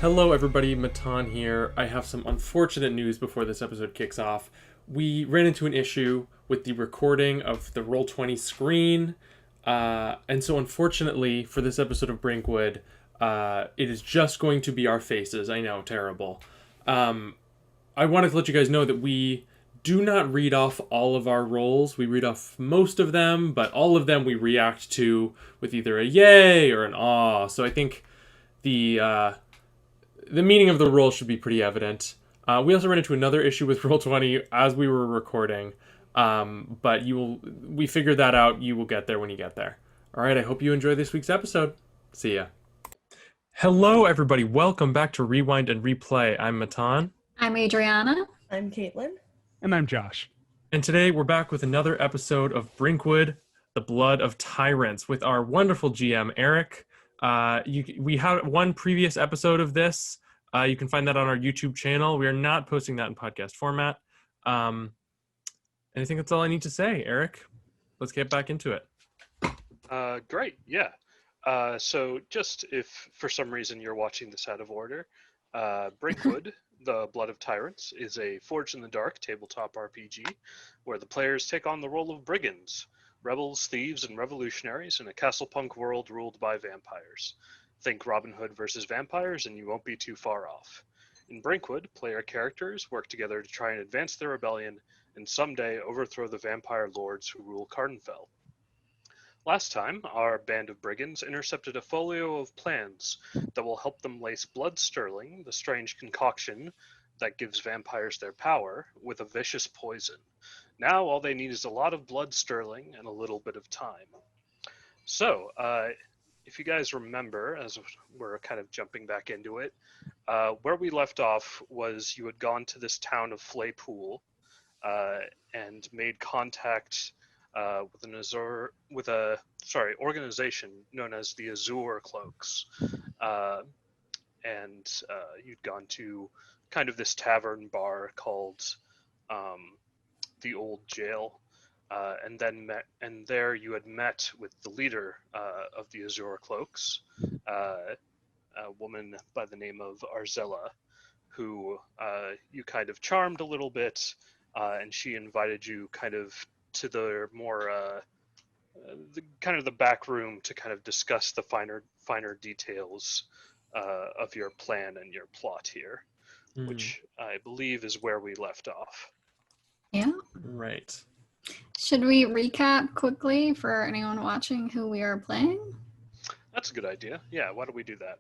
Hello everybody, Matan here. I have some unfortunate news before this episode kicks off. We ran into an issue with the recording of the Roll20 screen, and so unfortunately for this episode of Brinkwood, it is just going to be our faces. I know, terrible. I wanted to let you guys know that we do not read off all of our rolls. We read off most of them, but all of them we react to with either a yay or an aw. So I think the meaning of the roll should be pretty evident. We also ran into another issue with Roll20 as we were recording, but we figured that out. You will get there when you get there. All right, I hope you enjoy this week's episode. See ya. Hello, everybody. Welcome back to Rewind and Replay. I'm Matan. I'm Adriana. I'm Caitlin. And I'm Josh. And today we're back with another episode of Brinkwood, The Blood of Tyrants, with our wonderful GM, Eric. We had one previous episode of this. You can find that on our YouTube channel. We are not posting that in podcast format. And I think that's all I need to say. Eric, let's get back into it. Great, yeah. So just if for some reason you're watching this out of order, Brinkwood, The Blood of Tyrants, is a Forged in the Dark tabletop RPG where the players take on the role of brigands, rebels, thieves, and revolutionaries in a castle-punk world ruled by vampires. Think Robin Hood versus vampires, and you won't be too far off. In Brinkwood, player characters work together to try and advance their rebellion and someday overthrow the vampire lords who rule Cardenfell. Last time, our band of brigands intercepted a folio of plans that will help them lace blood sterling, the strange concoction that gives vampires their power, with a vicious poison. Now all they need is a lot of blood sterling and a little bit of time. So, if you guys remember, as we're kind of jumping back into it, where we left off was you had gone to this town of Flaypool and made contact with an organization known as the Azure Cloaks, and you'd gone to kind of this tavern bar called the Old Jail, and there you had met with the leader of the Azure Cloaks, a woman by the name of Arzella, who you kind of charmed a little bit, and she invited you kind of to the more the back room to kind of discuss the finer details of your plan and your plot here, which I believe is where we left off. Yeah. Right. Should we recap quickly for anyone watching who we are playing? That's a good idea. Yeah, why don't we do that?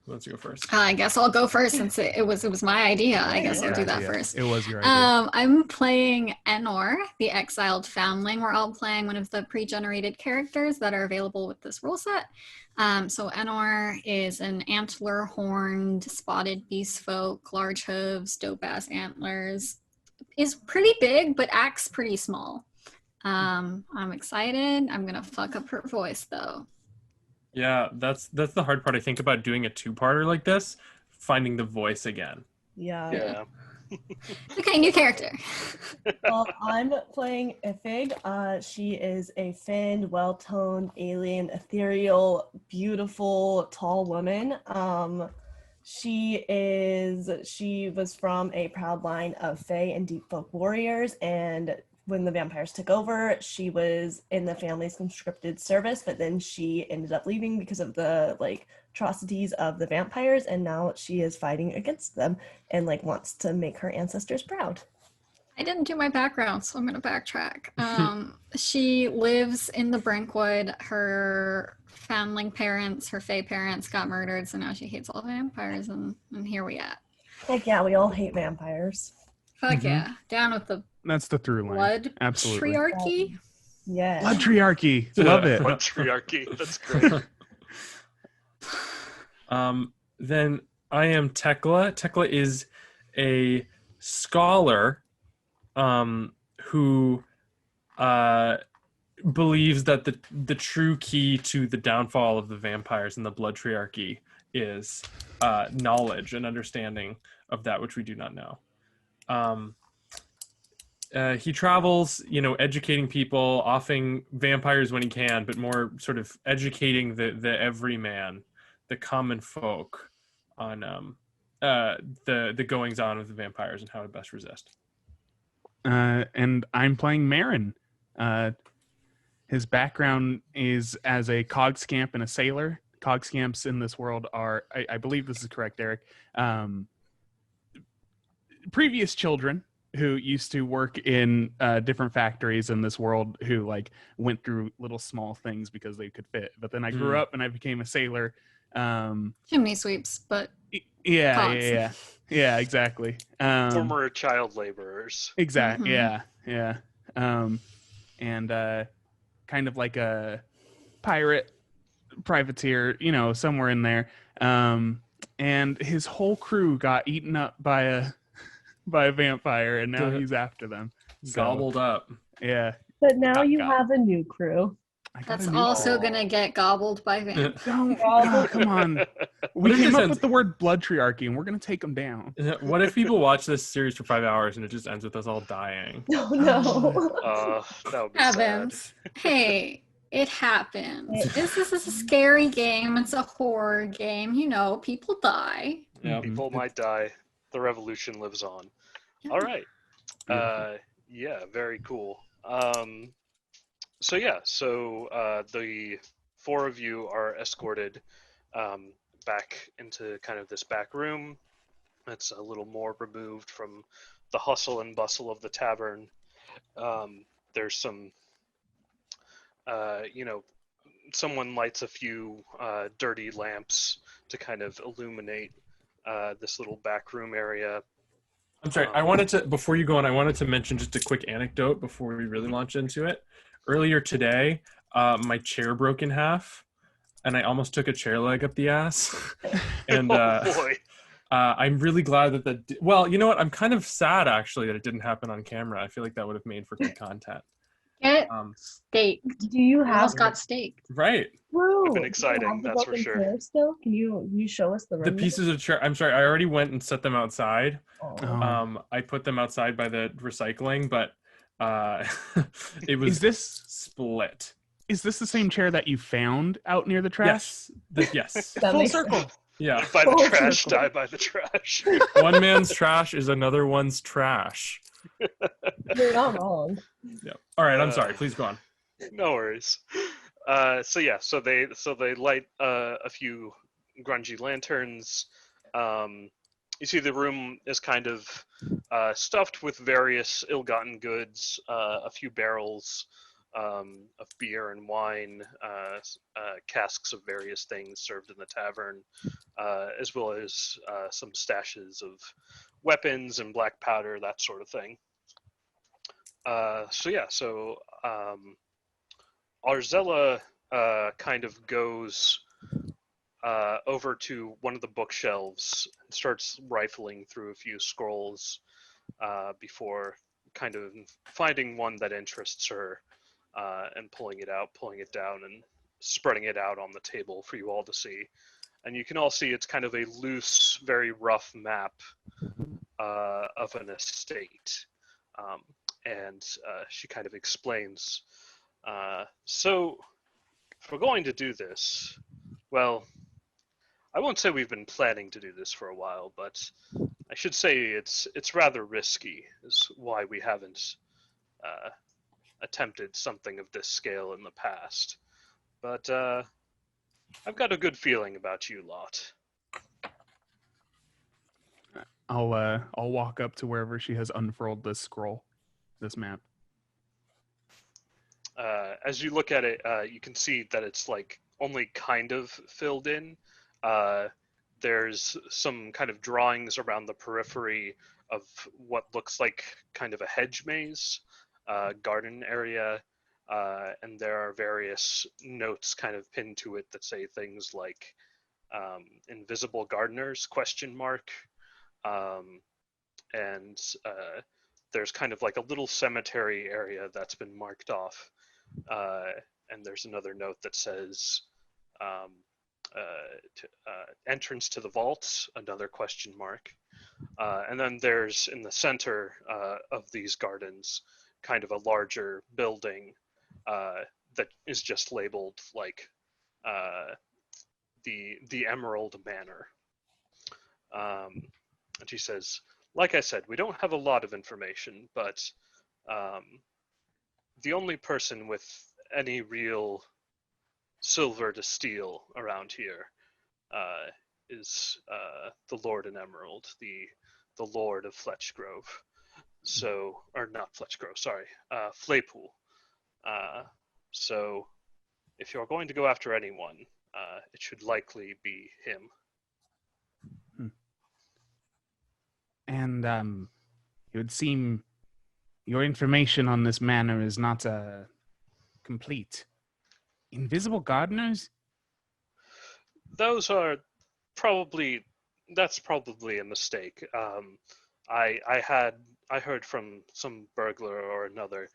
Who wants to go first? I guess I'll go first since it was my idea. I guess I'll do that idea. first. It was your idea. I'm playing Enor, the exiled foundling. We're all playing one of the pre-generated characters that are available with this rule set. So Enor is an antler-horned, spotted beast folk, large hooves, dope-ass antlers. Is pretty big, but acts pretty small. I'm excited. I'm gonna fuck up her voice though. Yeah, that's the hard part. I think about doing a two-parter like this, finding the voice again. Yeah. Okay, new character. Well, I'm playing Ifig. She is a finned, well-toned, alien, ethereal, beautiful, tall woman. She was from a proud line of Fae and Deep Folk warriors, and when the vampires took over, she was in the family's conscripted service, but then she ended up leaving because of the atrocities of the vampires, and now she is fighting against them and wants to make her ancestors proud. I didn't do my background, so I'm gonna backtrack. She lives in the Brinkwood. Her foundling parents, her Fae parents, got murdered, so now she hates all vampires, and here we at. Heck yeah, we all hate vampires. Fuck yeah, down with the That's the through line. blood Absolutely. triarchy. Yeah. Bloodtriarchy. Love it. Patriarchy. That's great. Then I am Tekla. Tekla is a scholar who believes that the true key to the downfall of the vampires and the blood triarchy is knowledge and understanding of that which we do not know. He travels, educating people, offing vampires when he can, but more sort of educating the everyman the common folk on the goings on of the vampires and how to best resist. And I'm playing Marin. His background is as a cog scamp and a sailor. Cog scamps in this world are, I believe this is correct, Eric, previous children who used to work in different factories in this world who like went through little small things because they could fit. But then I grew up and I became a sailor. Chimney sweeps, but Yeah, exactly. Former child laborers. Exactly. Mhm. Yeah. And kind of like a pirate, privateer, somewhere in there. And his whole crew got eaten up by a vampire, and now he's after them. Gobbled up. Yeah. But now you God. have a new crew. I got that's a new also crew. gonna get gobbled by vampires. Don't. Gobbled. Oh, come on. What We if came this up ends- with the word blood triarchy, and we're gonna take them down. What if people watch this series for 5 hours and it just ends with us all dying? No, no. That would be sad. Evans, hey, it happens. This is a scary game. It's a horror game. People die. Yeah. People might die. The revolution lives on. All right. Yeah, very cool. So the four of you are escorted back into kind of this back room. It's a little more removed from the hustle and bustle of the tavern. There's some, someone lights a few dirty lamps to kind of illuminate this little back room area. I'm sorry. I wanted to, before you go on, I wanted to mention just a quick anecdote before we really launch into it. Earlier today, my chair broke in half, and I almost took a chair leg up the ass. And Oh boy. I'm really glad that well, you know what? I'm kind of sad actually that it didn't happen on camera. I feel like that would have made for good content. Get staked. Do you You have almost got staked. Right. crew? Would've been exciting, Do you have the that's for broken sure. chair Still, can you show us the The room? pieces of chair. I'm sorry. I already went and set them outside. Oh. I put them outside by the recycling, but it was Is this split. the same chair that you found out near the trash? Yes. Yes. That Full makes circle. sense. Yeah. By the Full trash, circle. die by the trash. One man's trash is another one's trash. You're not wrong. Yeah. All right. I'm Uh, sorry. Please go on. No worries. So they light a few grungy lanterns. You see the room is kind of stuffed with various ill-gotten goods, a few barrels of beer and wine, casks of various things served in the tavern, as well as some stashes of weapons and black powder, that sort of thing. Arzella kind of goes over to one of the bookshelves and starts rifling through a few scrolls before kind of finding one that interests her and pulling it down, and spreading it out on the table for you all to see. And you can all see it's kind of a loose, very rough map of an estate. And she kind of explains, so if we're going to do this, well, I won't say we've been planning to do this for a while, but I should say it's rather risky, is why we haven't attempted something of this scale in the past. But I've got a good feeling about you lot. I'll walk up to wherever she has unfurled this scroll, this map. As you look at it, you can see that it's like only kind of filled in. There's some kind of drawings around the periphery of what looks like kind of a hedge maze, garden area, and there are various notes kind of pinned to it that say things like invisible gardeners, ? And there's kind of like a little cemetery area that's been marked off. And there's another note that says entrance to the vaults, another ? And then there's in the center of these gardens kind of a larger building that is just labeled like the Emerald Manor. And she says, like I said, we don't have a lot of information, but the only person with any real silver to steal around here is the Lord in Emerald, the Lord of Fletchgrove. So, or not Fletchgrove, sorry, Flaypool. So, if you're going to go after anyone, it should likely be him. And it would seem your information on this manor is not complete. Invisible gardeners? Those are that's probably a mistake. I heard from some burglar or another.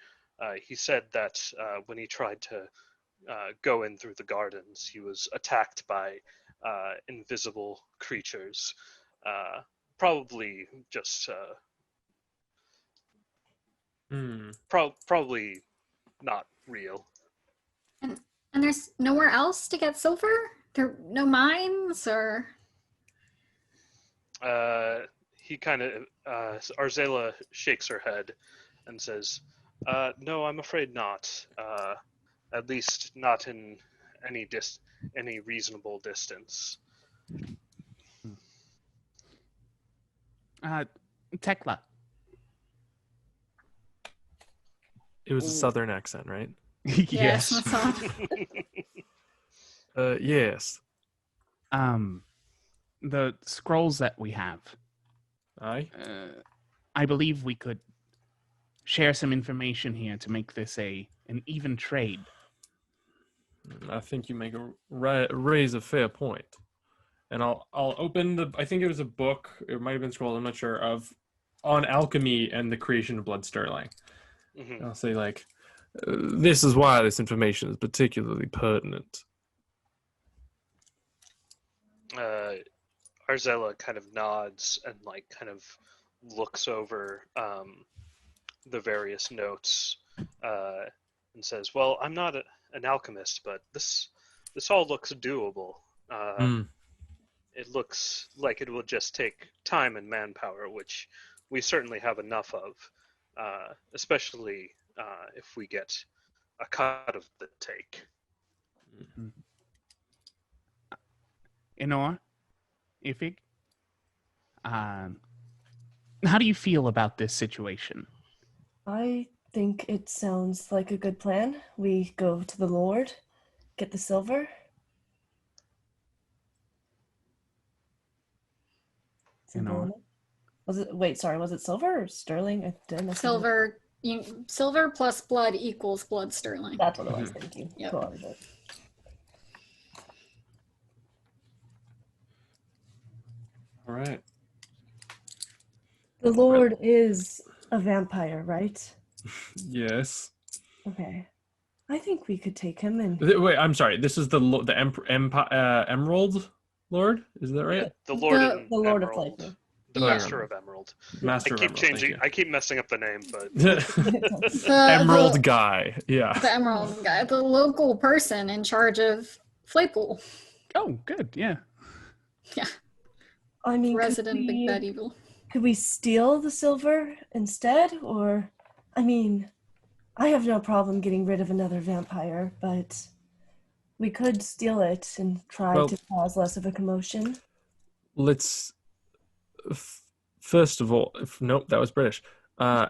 He said that when he tried to go in through the gardens, he was attacked by invisible creatures. Probably just probably not real. And there's nowhere else to get silver? There are no mines or... He kind of Arzela shakes her head and says, no, I'm afraid not. At least not in any reasonable distance. Tekla. It was a southern accent, right? Yes, that's all. Yes. The scrolls that we have. Aye. I believe we could share some information here to make this an even trade. I think you make raise a fair point. And I'll open I think it was a book, it might have been scrolled, I'm not sure, on alchemy and the creation of blood sterling. Mm-hmm. I'll say this is why this information is particularly pertinent. Arzela kind of nods and kind of looks over the various notes and says, well, I'm not an alchemist, but this all looks doable. It looks like it will just take time and manpower, which we certainly have enough of, especially if we get a cut of the take. Enor, Ifig, how do you feel about this situation? I think it sounds like a good plan. We go to the Lord, get the silver. Was it silver or sterling? I didn't know. Silver plus blood equals blood sterling. That's what it was. Thank you. Yep. Cool. All right. The Lord is a vampire, right? Yes. Okay. I think we could take him and... Wait, I'm sorry. This is the Emerald Lord? Is that right? The Lord the Lord of Emerald. Flavor. The Master of Emerald. Master of Emerald. I keep messing up the name, but Emerald guy. Yeah. The Emerald guy, the local person in charge of Flaypool. Oh, good. Yeah. Yeah. I mean, Resident Big Bad Evil. Could we steal the silver instead? Or, I mean, I have no problem getting rid of another vampire, but we could steal it and try to cause less of a commotion. Let's... First of all, nope, that was British.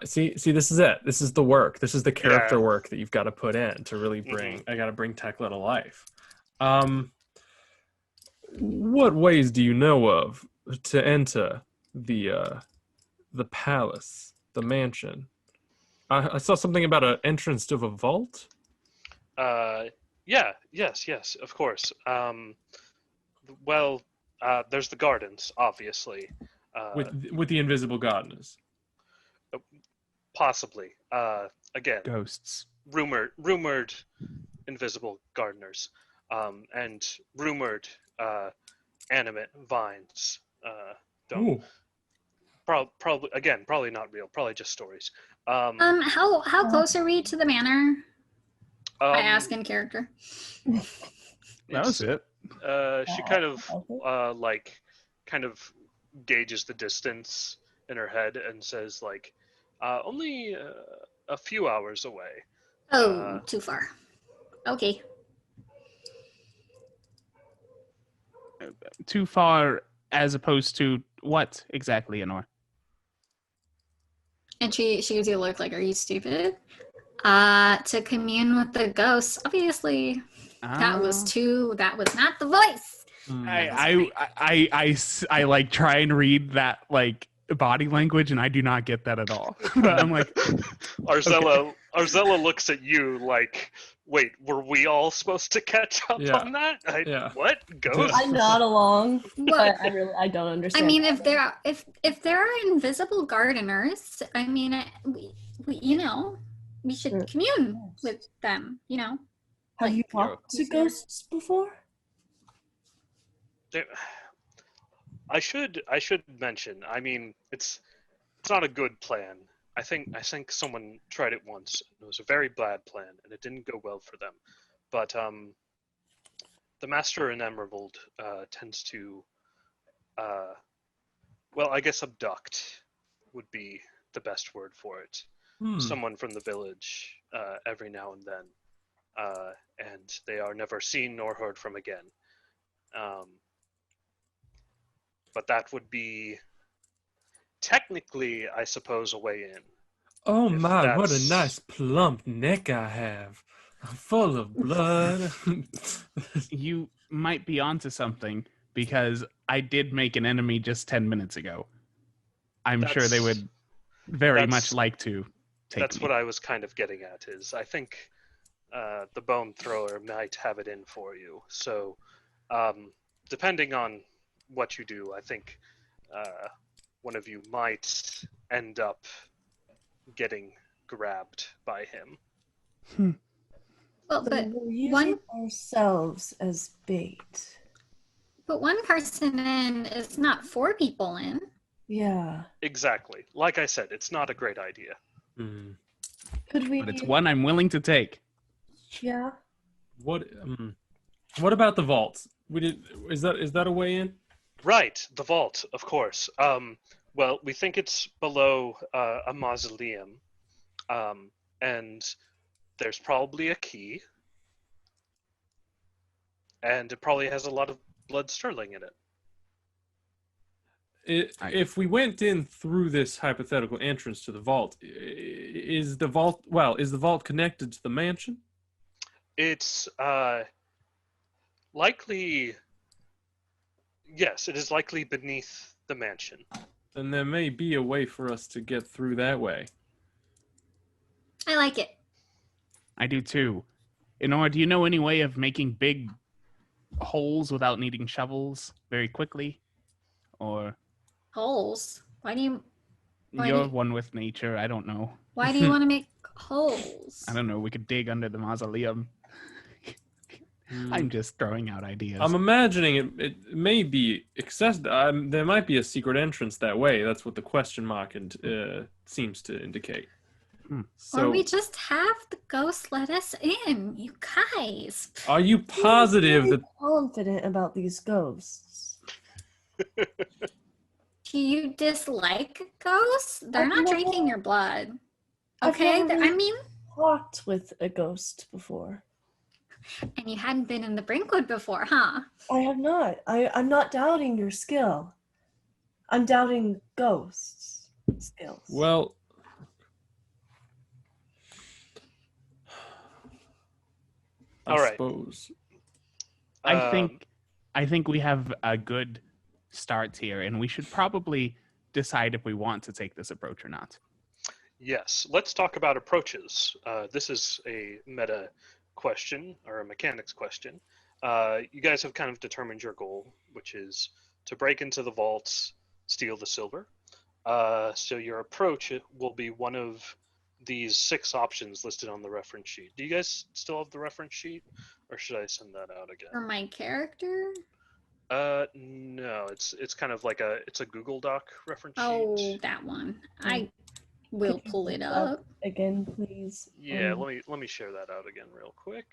See, this is it. This is the work. This is the character work that you've got to put in to really bring. I got to bring Tekla to life. What ways do you know of to enter the palace, the mansion? I saw something about an entrance to a vault. Yes, of course. There's the gardens, obviously. With the invisible gardeners. Possibly. Again, ghosts. Rumored invisible gardeners. And rumored animate vines. Probably not real. Probably just stories. How close are we to the manor? I ask in character. That was it. She kind of Okay. kind of gauges the distance in her head and says only a few hours away. Oh, too far. Okay. Too far as opposed to what exactly, Anor? And she gives you a look like, are you stupid? To commune with the ghosts. Obviously, that was not the voice. I like try and read that like body language, and I do not get that at all. But I'm like, Arzella looks at you like, wait, were we all supposed to catch up Yeah. on that? Yeah. What? Ghost? I nod along, Well, but I don't understand. I mean, if there are invisible gardeners, I mean, we should Sure. commune with them. Have you talked to ghosts before? I should mention. I mean, it's not a good plan. I think someone tried it once. It was a very bad plan, and it didn't go well for them. But the Master in Emerald tends to, well, I guess abduct would be the best word for it. Someone from the village every now and then, and they are never seen nor heard from again. But that would be technically, I suppose, a way in. Oh If my, what a that's- nice plump neck I have. I'm full of blood. you might be onto something because I did make an enemy just 10 minutes ago. I'm sure they would very much like to take That's me. what I was kind of getting at. Is I think the bone thrower might have it in for you. So, depending on what you do, I think one of you might end up getting grabbed by him. Well, So but we're using ourselves as bait. one person in is not 4 people in. Yeah. Exactly. Like I said, it's not a great idea. Could we? But it's one I'm willing to take. Yeah. What about the vaults? Is that a way in? Right, the vault, of course. Well, we think it's below a mausoleum, and there's probably a key, and it probably has a lot of blood sterling in it. If we went in through this hypothetical entrance to the vault, is the vault connected to the mansion? It's likely, yes, it is likely beneath the mansion. Then there may be a way for us to get through that way. I like it. I do too. Do you know any way of making big holes without needing shovels very quickly? Or Holes? you're one with nature, I don't know. Why do you want to make holes? I don't know, we could dig under the mausoleum. I'm just throwing out ideas. I'm imagining it may be accessible. There might be a secret entrance that way. That's what the question mark seems to indicate. So, or we just have the ghost let us in, you guys. are you positive I'm that? confident about these ghosts? Do you dislike ghosts? They're I've not never- drinking your blood. I've Okay? never I mean, talked with a ghost before. and you hadn't been in the Brinkwood before, huh? I have not. I'm not doubting your skill. I'm doubting ghosts' skills. Well, I All right. suppose. I think we have a good start here, and we should probably decide if we want to take this approach or not. Yes, let's talk about approaches. This is a meta question or a mechanics question. You guys have kind of determined your goal, which is to break into the vaults, steal the silver. So your approach will be one of these 6 options listed on the reference sheet. Do you guys still have the reference sheet, or should I send that out again? For my character? No, it's kind of like it's a Google Doc reference Oh, sheet. that one. I will pull it up. Again, please. Yeah, let me share that out again real quick.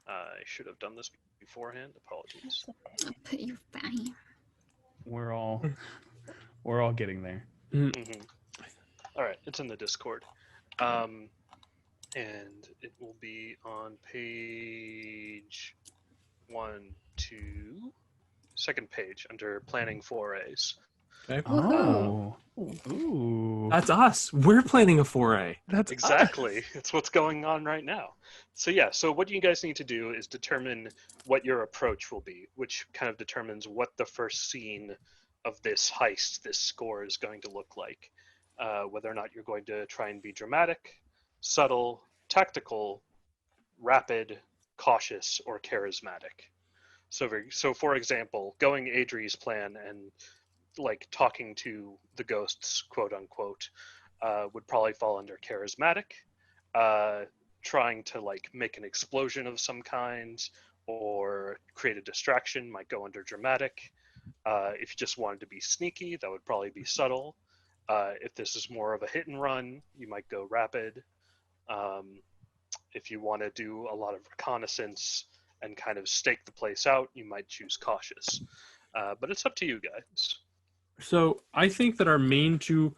I should have done this. beforehand. Apologies. I'll put you fine. We're all getting there. hmm All right, it's in the Discord. And it will be on page 1, 2, second page under planning forays. Okay. Oh. Ooh. That's us. We're planning a foray. That's Exactly. us. It's what's going on right now. So yeah, so what you guys need to do is determine what your approach will be, which kind of determines what the first scene of this heist, this score is going to look like. Whether or not you're going to try and be dramatic, subtle, tactical, rapid, cautious, or charismatic. So for example, going Adri's plan and like talking to the ghosts, quote unquote, would probably fall under charismatic. Trying to like make an explosion of some kind or create a distraction might go under dramatic. If you just wanted to be sneaky, that would probably be subtle. If this is more of a hit and run, you might go rapid. If you want to do a lot of reconnaissance and kind of stake the place out, you might choose cautious. But it's up to you guys. So I think that our main two.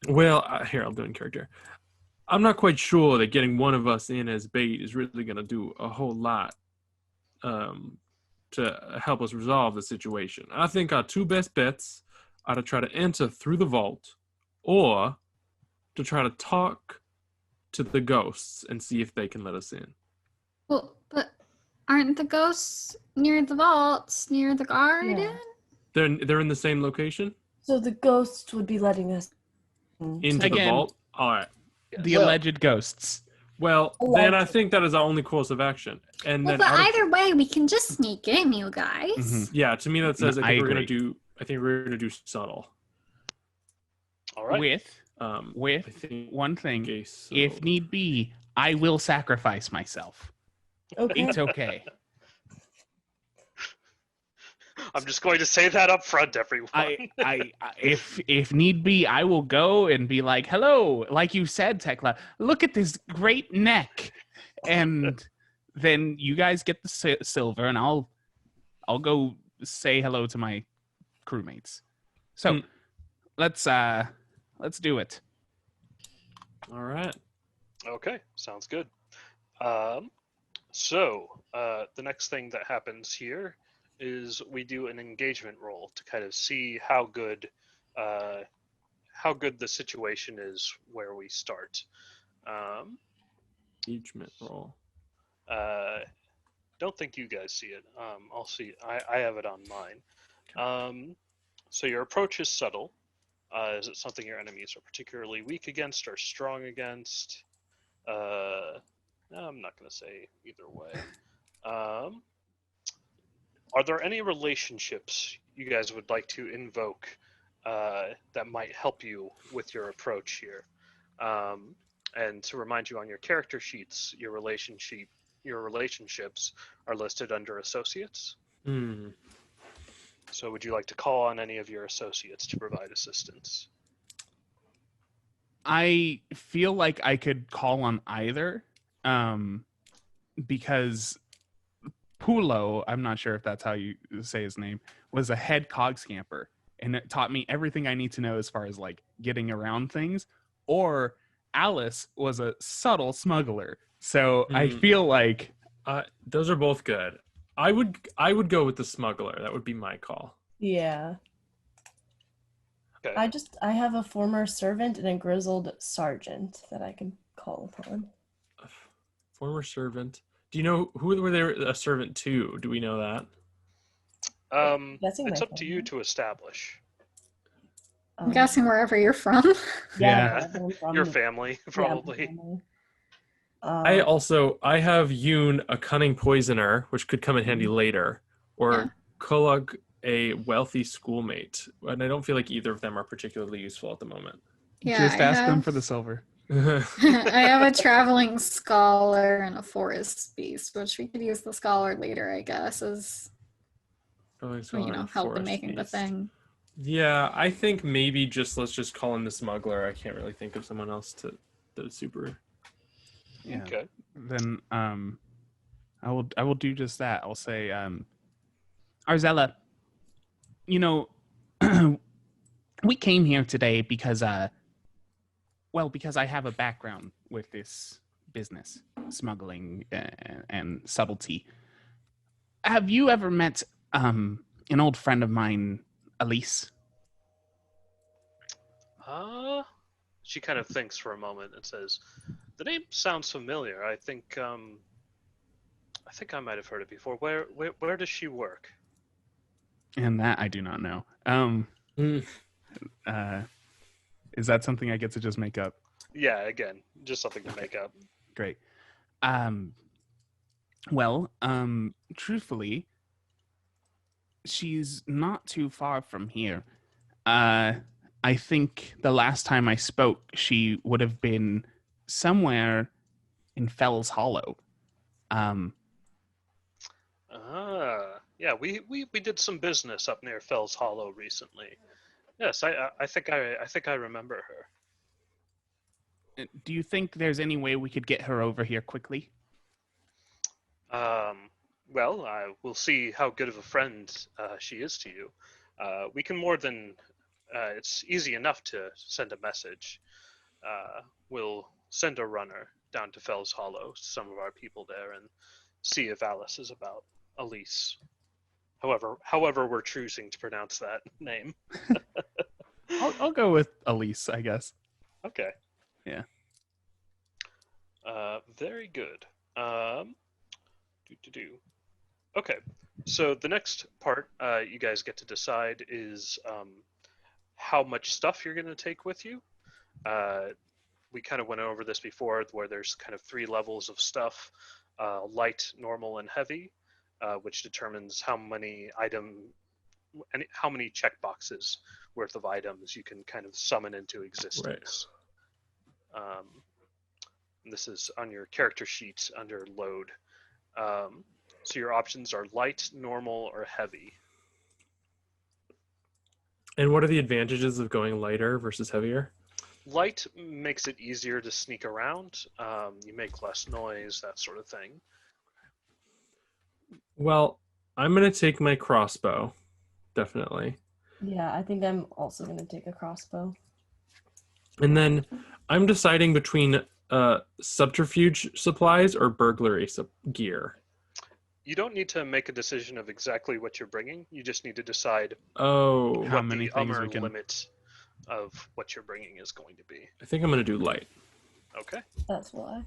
Well, here I'll do in character. I'm not quite sure that getting one of us in as bait is really going to do a whole lot to help us resolve the situation. I think our two best bets are to try to enter through the vault or to try to talk to the ghosts and see if they can let us in. Well, but aren't the ghosts near the vaults, near the garden? Yeah. They're in the same location? So the ghost would be letting us Into the Again- vault? All right. The Well- alleged ghosts. Well, then I think that is our only course of action. And Well, then but out of- either way, we can just sneak in, you guys. Mhm. yeah, to me that says I we're gonna agree. do subtle. All right. With I think one thing, okay, so if need be, I will sacrifice myself. Okay. It's okay. I'm just going to say that up front, everyone. If need be, I will go and be like, "Hello," like you said, Tekla. Look at this great neck, and then you guys get the silver, and I'll go say hello to my crewmates. So let's do it. all right. Okay, sounds good. So the next thing that happens here is we do an engagement roll to kind of see how good the situation is where we start. Engagement roll. Don't think you guys see it. I'll see. I have it on mine. So your approach is subtle. Is it something your enemies are particularly weak against or strong against? No, I'm not going to say either way. Are there any relationships you guys would like to invoke that might help you with your approach here? And to remind you on your character sheets, your relationships are listed under associates. So would you like to call on any of your associates to provide assistance? I feel like I could call on either, because Pulo, I'm not sure if that's how you say his name, was a head cog scamper, and it taught me everything I need to know as far as like getting around things. Or Alice was a subtle smuggler, so I feel like Those are both good. I would go with the smuggler. That would be my call. Yeah. Okay. I have a former servant and a grizzled sergeant that I can call upon. Former servant. Do you know who were they a servant to? Do we know that? Guessing It's my up to you family. to establish. I'm guessing wherever you're from. Yeah. I'm from Your the- family, yeah, probably. my family. I have Yoon, a cunning poisoner, which could come in handy later, or Yeah. Kulug, a wealthy schoolmate. And I don't feel like either of them are particularly useful at the moment. just ask them for the silver. I have a traveling scholar and a forest beast, which we could use the scholar later, I guess, as help in making the thing. Yeah, I think maybe let's just call in the smuggler. I can't really think of someone else to super. Yeah. Okay. Then I will do just that. I'll say, Arzella, you know, we came here today because because I have a background with this business, smuggling and subtlety. Have you ever met an old friend of mine, Elise? She kind of thinks for a moment and says, "The name sounds familiar. I think I might have heard it before. Where does she work?" And that I do not know. Is that something I get to just make up? Yeah, again, just something to make up. Great. Truthfully, she's not too far from here. I think the last time I spoke, she would have been somewhere in Fells Hollow. Yeah, we did some business up near Fells Hollow recently. Yes, I think I remember her. Do you think there's any way we could get her over here quickly? Well, we'll see how good of a friend she is to you. We can more than it's easy enough to send a message. We'll send a runner down to Fells Hollow, some of our people there, and see if Alice is about. Elise. However we're choosing to pronounce that name. I'll go with Elise, I guess. Okay. Yeah. Very good. Okay. So the next part you guys get to decide is how much stuff you're going to take with you. We kind of went over this before, where there's kind of 3 levels of stuff: light, normal, and heavy, which determines how many check boxes worth of items you can kind of summon into existence. Right. This is on your character sheet under load. So your options are light, normal, or heavy. And what are the advantages of going lighter versus heavier? Light makes it easier to sneak around. You make less noise, that sort of thing. Well, I'm going to take my crossbow, definitely. Yeah, I think I'm also going to take a crossbow. And then I'm deciding between subterfuge supplies or burglary gear. You don't need to make a decision of exactly what you're bringing. You just need to decide how many the things we can... limit of what you're bringing is going to be. I think I'm going to do light. Okay. That's why.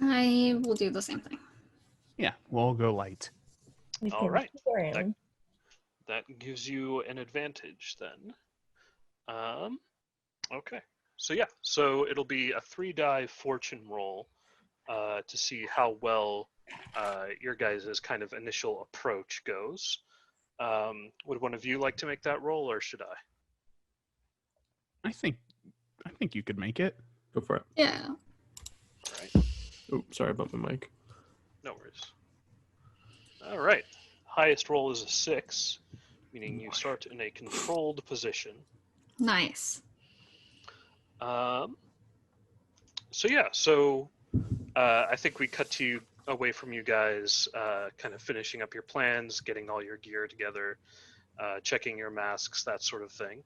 I will do the same thing. Yeah, we'll go light. All right. That gives you an advantage then. Okay. So it'll be a 3-die fortune roll to see how well your guys' kind of initial approach goes. Would one of you like to make that roll, or should I? I think you could make it. Go for it. Yeah. All right. Oh, sorry about my mic. No worries. All right. Highest roll is a 6, meaning you start in a controlled position. Nice. So I think we cut to you away from you guys, kind of finishing up your plans, getting all your gear together, checking your masks, that sort of thing.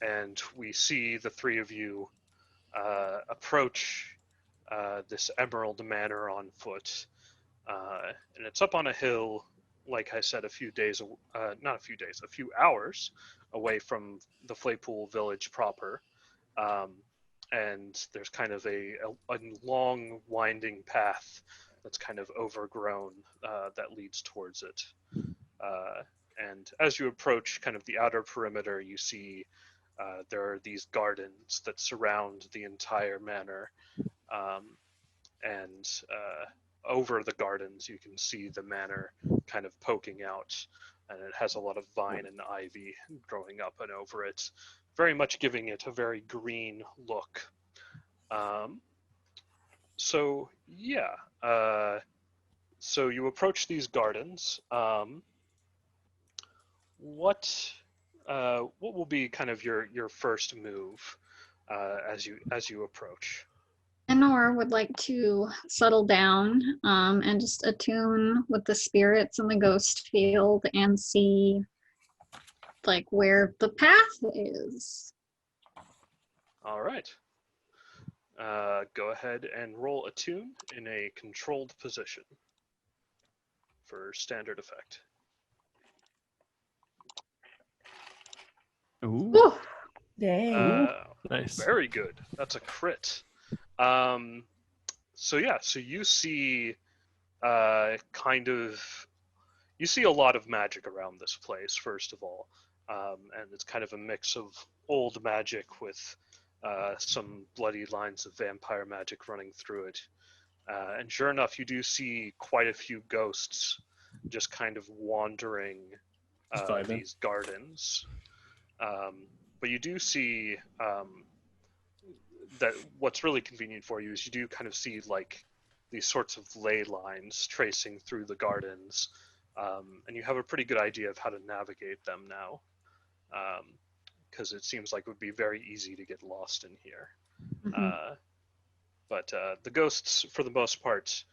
And we see the 3 of you approach this Emerald Manor on foot. And it's up on a hill, like I said, a few hours away from the Flaypool village proper. And there's kind of a long winding path that's kind of overgrown that leads towards it. And as you approach kind of the outer perimeter, you see there are these gardens that surround the entire manor. And over the gardens, you can see the manor kind of poking out, and it has a lot of vine and ivy growing up and over it, very much giving it a very green look. So you approach these gardens. What will be kind of your first move as you approach? Enor would like to settle down and just attune with the spirits in the ghost field and see like where the path is. All right. Go ahead and roll attune in a controlled position for standard effect. Ooh. Whew. Dang. Nice. Very good. That's a crit. So you see you see a lot of magic around this place, first of all. And it's kind of a mix of old magic with some bloody lines of vampire magic running through it. And sure enough, you do see quite a few ghosts just kind of wandering Just vibing. these gardens. But you do see that what's really convenient for you is you do kind of see like these sorts of ley lines tracing through the gardens, and you have a pretty good idea of how to navigate them now, because it seems like it would be very easy to get lost in here. But the ghosts, for the most part,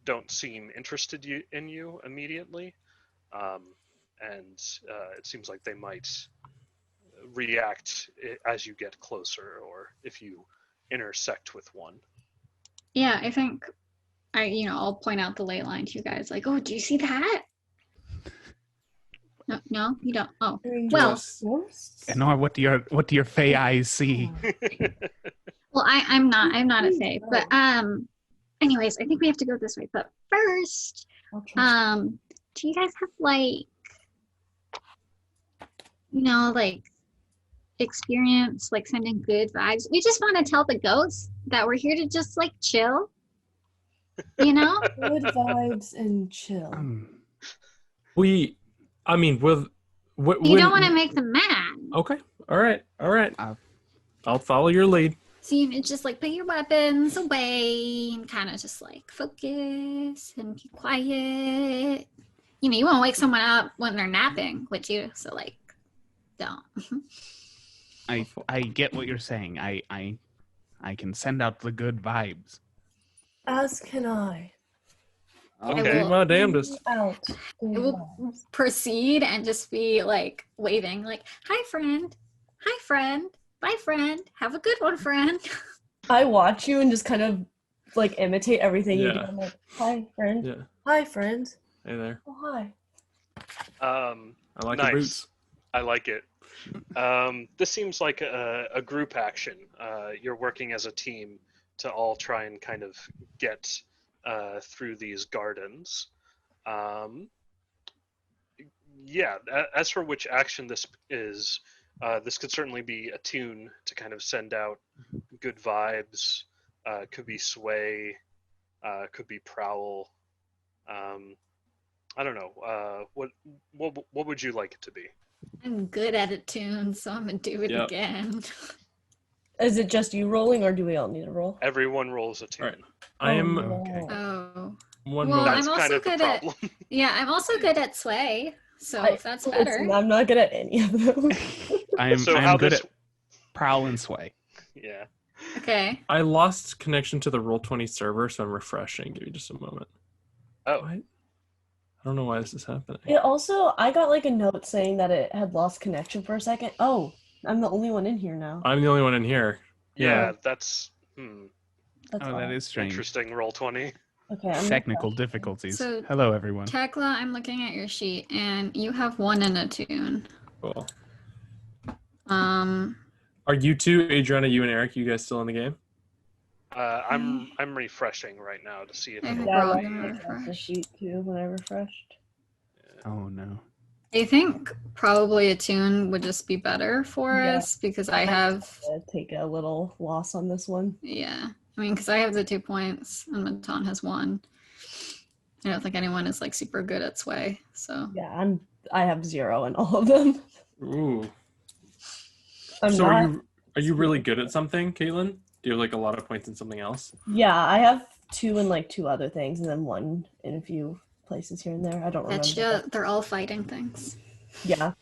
don't seem interested in you immediately, and it seems like they might react as you get closer or if you intersect with one. Yeah, I think I'll point out the ley line to you guys. Like, oh, do you see that? No, you don't. Oh, well. Enor, what do your fey eyes see? Well, I'm not a fae, but anyways, I think we have to go this way. But first, do you guys have like experience like sending good vibes? We just want to tell the ghosts that we're here to just like chill, Good vibes and chill. You don't want to make them mad. Okay. All right. I'll follow your lead. So it's just like put your weapons away and kind of just like focus and keep quiet. You won't wake someone up when they're napping with you, so like don't. I get what you're saying. I can send out the good vibes. As can I. I'll Okay. do my damnedest. Out. I will proceed and just be like waving, like, hi friend, bye friend, have a good one, friend. I watch you and just kind of like imitate everything you do. Yeah. I'm like, hi friend. Yeah. Hi friend. Hey there. Oh hi. I like Nice. your boots. I like it. This seems like a group action. You're working as a team to all try and kind of get through these gardens. As for which action this is, this could certainly be attune to kind of send out good vibes. Could be sway, could be prowl. I don't know. What would you like it to be? I'm good at it, tune, so I'm gonna do it Yep. again. Is it just you rolling or do we all need to roll? Everyone rolls a tune. All right. I am Okay. Oh, one Well, moment. That's I'm also kind of the good at- problem. yeah, I'm also good at sway, so if that's Listen, better. I'm not good at any of them. I'm So how good this? at prowl and sway. Yeah. Okay. I lost connection to the Roll20 server, so I'm refreshing. Give me just a moment. Oh. What? I don't know why this is happening. It also, I got like a note saying that it had lost connection for a second. Oh, I'm the only one in here now. I'm the only one in here. Yeah. That's That's Oh, that odd. is strange. interesting. Roll 20. Okay. I'm Technical difficulties. So- Hello, everyone. Tekla, I'm looking at your sheet, and you have one in a tune. Cool. Um, Are you two, Adriana, you and Eric, you guys still in the game? I'm refreshing right now to see if I it'll think Yeah, we're all like, gonna I got the refresh. sheet too when I refreshed. Oh no. I think probably a tune would just be better for Yeah. us because I have, Take a little loss on this one. yeah. I mean, because I have the 2 points and Matan has 1. I don't think anyone is like super good at sway, so. Yeah, I have 0 in all of them. Ooh. I'm So not. are you really good at something, Caitlin? Do you have like a lot of points in something else? Yeah, I have 2 in like 2 other things, and then 1 in a few places here and there. I don't remember. Betcha they're all fighting things. Yeah.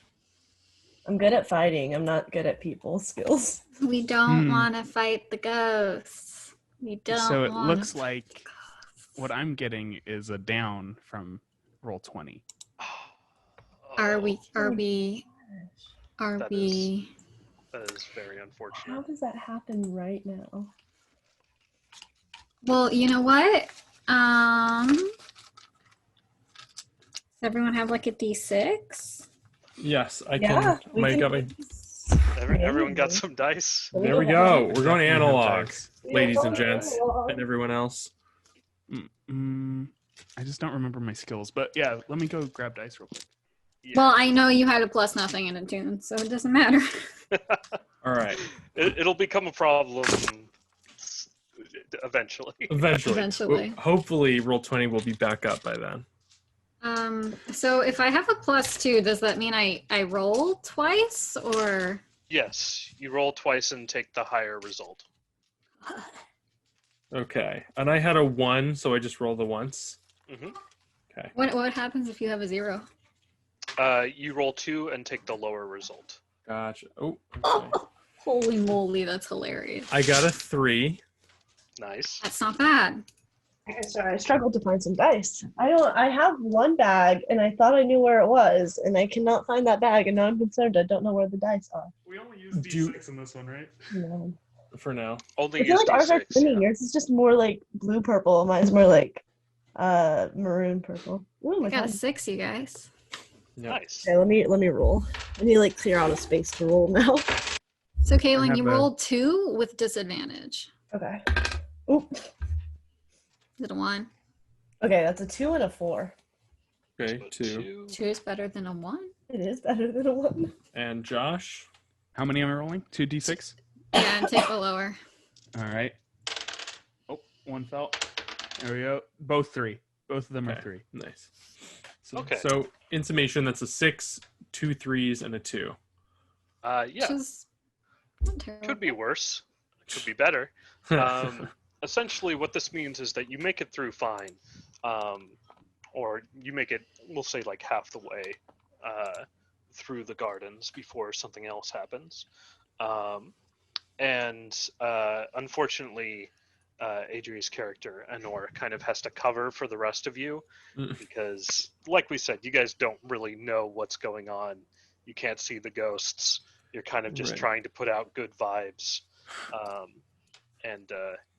I'm good at fighting. I'm not good at people skills. We don't Hmm. want to fight the ghosts. We don't So it wanna looks fight like the ghosts. what I'm getting is a down from roll 20. Are we? Oh, Are we? Are That we? that is very How unfortunate. does that happen right now? Well, you know what? Does everyone have like a D6? Yes, I Yeah, can. we Mike can got me. do this Everyone got manually. some dice. There we go. We're going Definitely have analog, dice. ladies and gents, and everyone else. I just don't remember my skills, but yeah, let me go grab dice real quick. Yeah. Well, I know you had a plus nothing and a tune, so it doesn't matter. All right. It'll become a problem eventually. Eventually. Eventually. Hopefully, Roll20 will be back up by then. So if I have a +2, does that mean I roll twice or? Yes, you roll twice and take the higher result. Okay. And I had a 1, so I just roll the once. hmm Okay. What happens if you have a 0? You roll 2 and take the lower result. Gotcha. Oh, okay. Oh, holy moly, that's hilarious. I got a 3. Nice. That's not bad. Okay, sorry, I struggled to find some dice. I have one bag and I thought I knew where it was and I cannot find that bag and now I'm concerned I don't know where the dice are. We only use Do- D6 in this one, right? No. For now. Only I feel use like ours are D6. spinning. Yeah. Yours is just more like blue purple. Mine's more like maroon purple. Ooh, I my got a God. 6, you guys. Yep. Nice. Okay, let me roll. I need to like clear out a space to roll now. So Caitlin, have you a- rolled 2 with disadvantage. Okay. Oop. Is it a 1? Okay, that's a 2 and a 4. Okay, So 2. 2 is better than a 1? It is better than a 1. And Josh? How many am I rolling? 2 D6? Yeah, and take the lower. All right. Oh, one fell. There we go. Both 3. Both of them are Okay. 3. Nice. So, Okay. So, in summation, that's a 6, 2 3s, and a 2. Yeah, Which is not terrible. could be worse. Could be better. Essentially, what this means is that you make it through fine, or you make it, we'll say, like half the way through the gardens before something else happens. Unfortunately, Adri's character, Anor, kind of has to cover for the rest of you because, like we said, you guys don't really know what's going on. You can't see the ghosts. You're kind of just Right. trying to put out good vibes.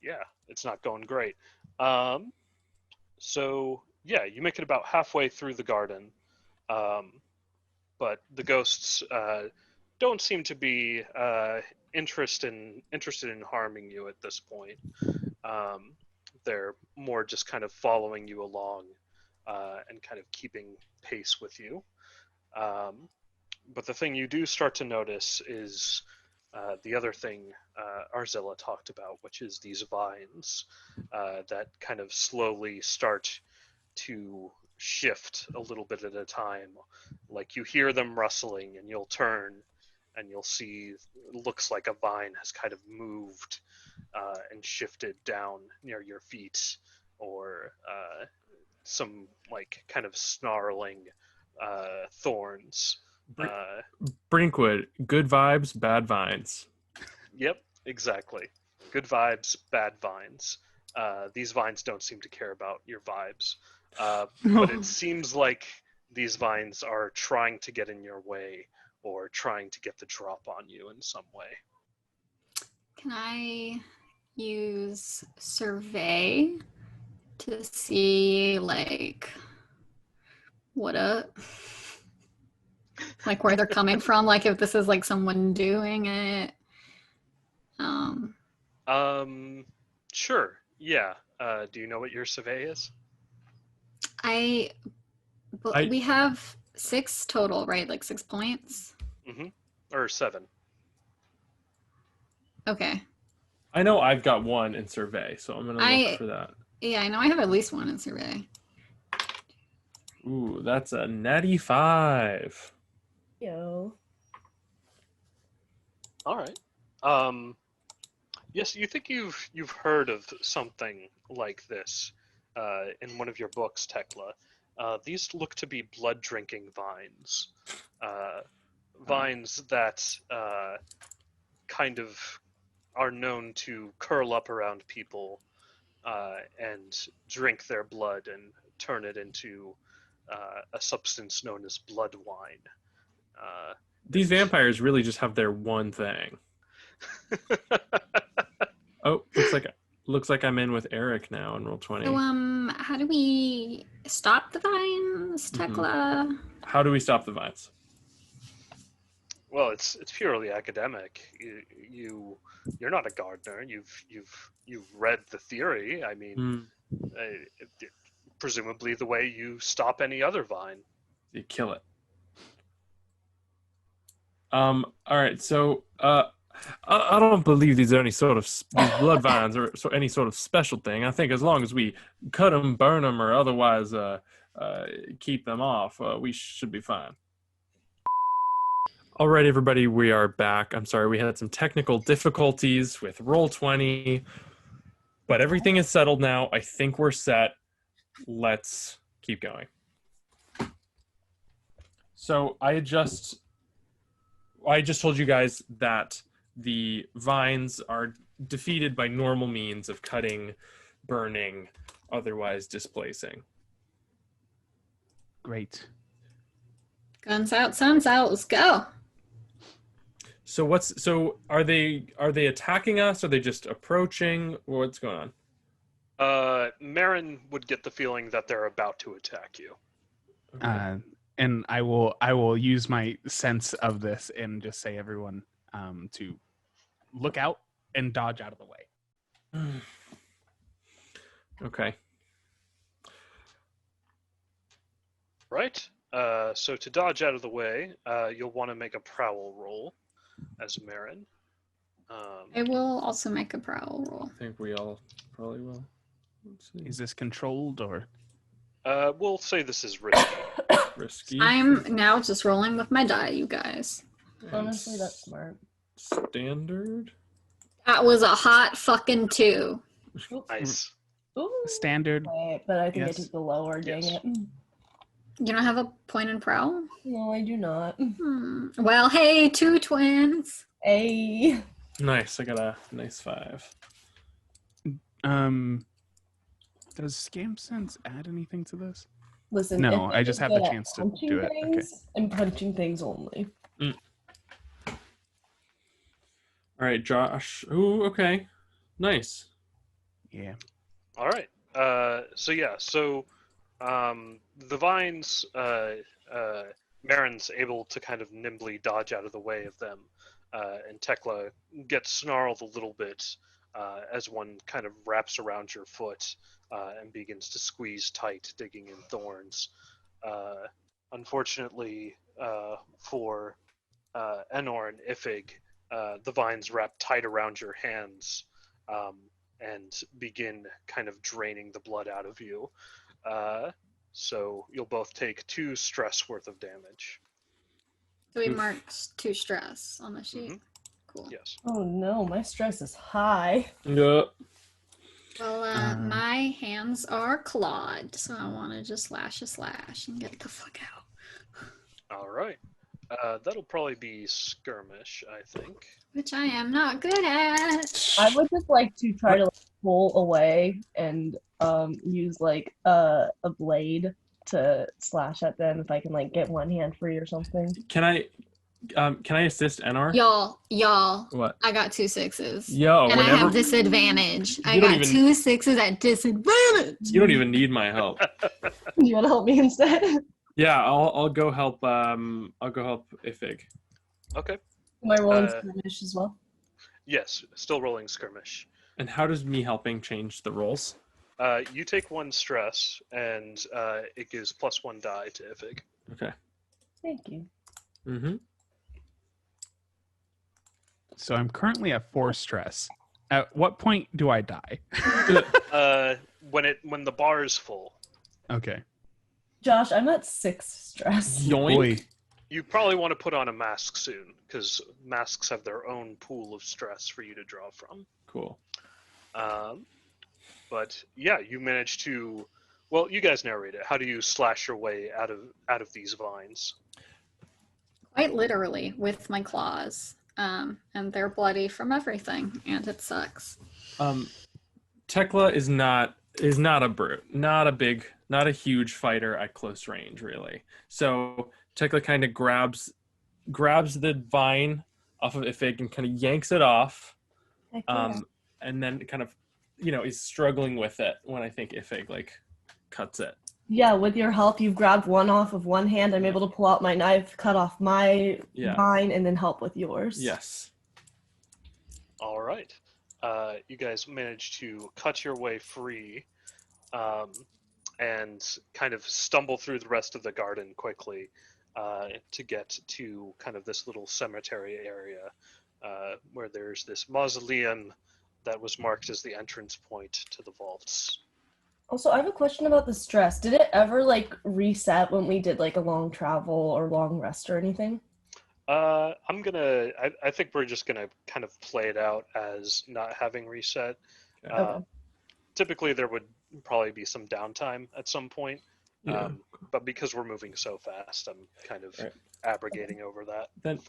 Yeah, it's not going great. So yeah, you make it about halfway through the garden, but the ghosts don't seem to be interested in harming you at this point. They're more just kind of following you along and kind of keeping pace with you. But the thing you do start to notice is the other thing Arzilla talked about, which is these vines that kind of slowly start to shift a little bit at a time. Like you hear them rustling and you'll turn and you'll see it looks like a vine has kind of moved and shifted down near your feet, or some like kind of snarling thorns. Brinkwood, good vibes, bad vines. Yep, exactly. Good vibes, bad vines. These vines don't seem to care about your vibes, but it seems like these vines are trying to get in your way or trying to get the drop on you in some way. Can I use survey to see like what like where they're coming from, like if this is like someone doing it? Sure. Yeah. Do you know what your survey is? We have 6 total, right? Like 6 points. Or 7. Okay. I know I've got 1 in survey, so I'm going to look for that. Yeah, I know I have at least 1 in survey. Ooh, that's a natty 5. Yo. All right. Yes, you think you've heard of something like this in one of your books, Tekla. These look to be blood-drinking vines. vines that kind of are known to curl up around people and drink their blood and turn it into a substance known as blood wine. These vampires really just have their one thing. Oh, looks like I'm in with Eric now in Roll20. So, how do we stop the vines, Tekla? How do we stop the vines? Well, it's purely academic. You're not a gardener. You've read the theory. I mean, presumably the way you stop any other vine. You kill it. All right. So, I don't believe these are any sort of these blood vines or any sort of special thing. I think as long as we cut them, burn them, or otherwise keep them off, we should be fine. All right, everybody, we are back. I'm sorry, we had some technical difficulties with Roll20, but everything is settled now. I think we're set. Let's keep going. So I just told you guys that the vines are defeated by normal means of cutting, burning, otherwise displacing. Great. Guns out, sun's out. Let's go. So are they attacking us? Are they just approaching? What's going on? Marin would get the feeling that they're about to attack you. Okay. And I will use my sense of this and just say everyone to look out and dodge out of the way. Okay. Right. So to dodge out of the way, you'll want to make a prowl roll as Marin. I will also make a prowl roll. I think we all probably will. Let's see. Is this controlled or? We'll say this is risky. Risky. I'm now just rolling with my die, you guys. and Honestly, that's smart. Standard. That was a hot fucking 2. Nice. Ooh. Standard. Wait, but I think Yes. I took the lower, dang Yes. it. You don't have a point in prowl? No, I do not. Well, hey, 2 twins. Hey. Nice. I got a nice 5. Does Scam Sense add anything to this? Listen, No, if I it just is have the good at chance to punching do it. Okay. things and punching things only. All right, Josh. Ooh, okay. Nice. Yeah. All right. So the vines, Marin's able to kind of nimbly dodge out of the way of them, and Tekla gets snarled a little bit as one kind of wraps around your foot and begins to squeeze tight, digging in thorns. Unfortunately for Enor and Ifig, the vines wrap tight around your hands and begin kind of draining the blood out of you. So you'll both take 2 stress worth of damage. So we Oof. marked 2 stress on the sheet. Mhm. Cool. Yes. Oh no, my stress is high. Yeah. Well, my hands are clawed, so I want to just slash a slash and get the fuck out. All right. That'll probably be skirmish, I think. Which I am not good at. I would just like to try to like, pull away and use like a blade to slash at them if I can like get one hand free or something. Can I assist Enor? Y'all, What? I got 2 6s. Yo, And I whenever have disadvantage. I You don't got even- 2 6s at disadvantage. you don't even need my help. You want to help me instead? Yeah, I'll go help. I'll go help Ifig. Okay. Am I rolling skirmish as well? Yes, still rolling skirmish. And how does me helping change the rolls? You take 1 stress, and it gives +1 die to Ifig. Okay. Thank you. Mm-hmm. So I'm currently at 4 stress. At what point do I die? When the bar is full. Okay. Josh, I'm at 6 stress. Yoink. Boy. You probably want to put on a mask soon, because masks have their own pool of stress for you to draw from. Cool. But yeah, you managed to. Well, you guys narrate it. How do you slash your way out of these vines? quite literally with my claws. And they're bloody from everything, and it sucks. Tekla is not a brute, not a huge fighter at close range, really. So Tekla kind of grabs the vine off of Ifig and kind of yanks it off, Heck yeah. and then kind of, is struggling with it when I think Ifig like cuts it. Yeah, with your help, you've grabbed one off of one hand. I'm able to pull out my knife, cut off my vine, and then help with yours. Yes. All right. You guys managed to cut your way free and kind of stumble through the rest of the garden quickly to get to kind of this little cemetery area where there's this mausoleum that was marked as the entrance point to the vaults. Also, I have a question about the stress. Did it ever reset when we did a long travel or long rest or anything? I think we're just gonna kind of play it out as not having reset. Okay. Typically there would probably be some downtime at some point. Yeah. But because we're moving so fast, I'm kind of abrogating over that. Then,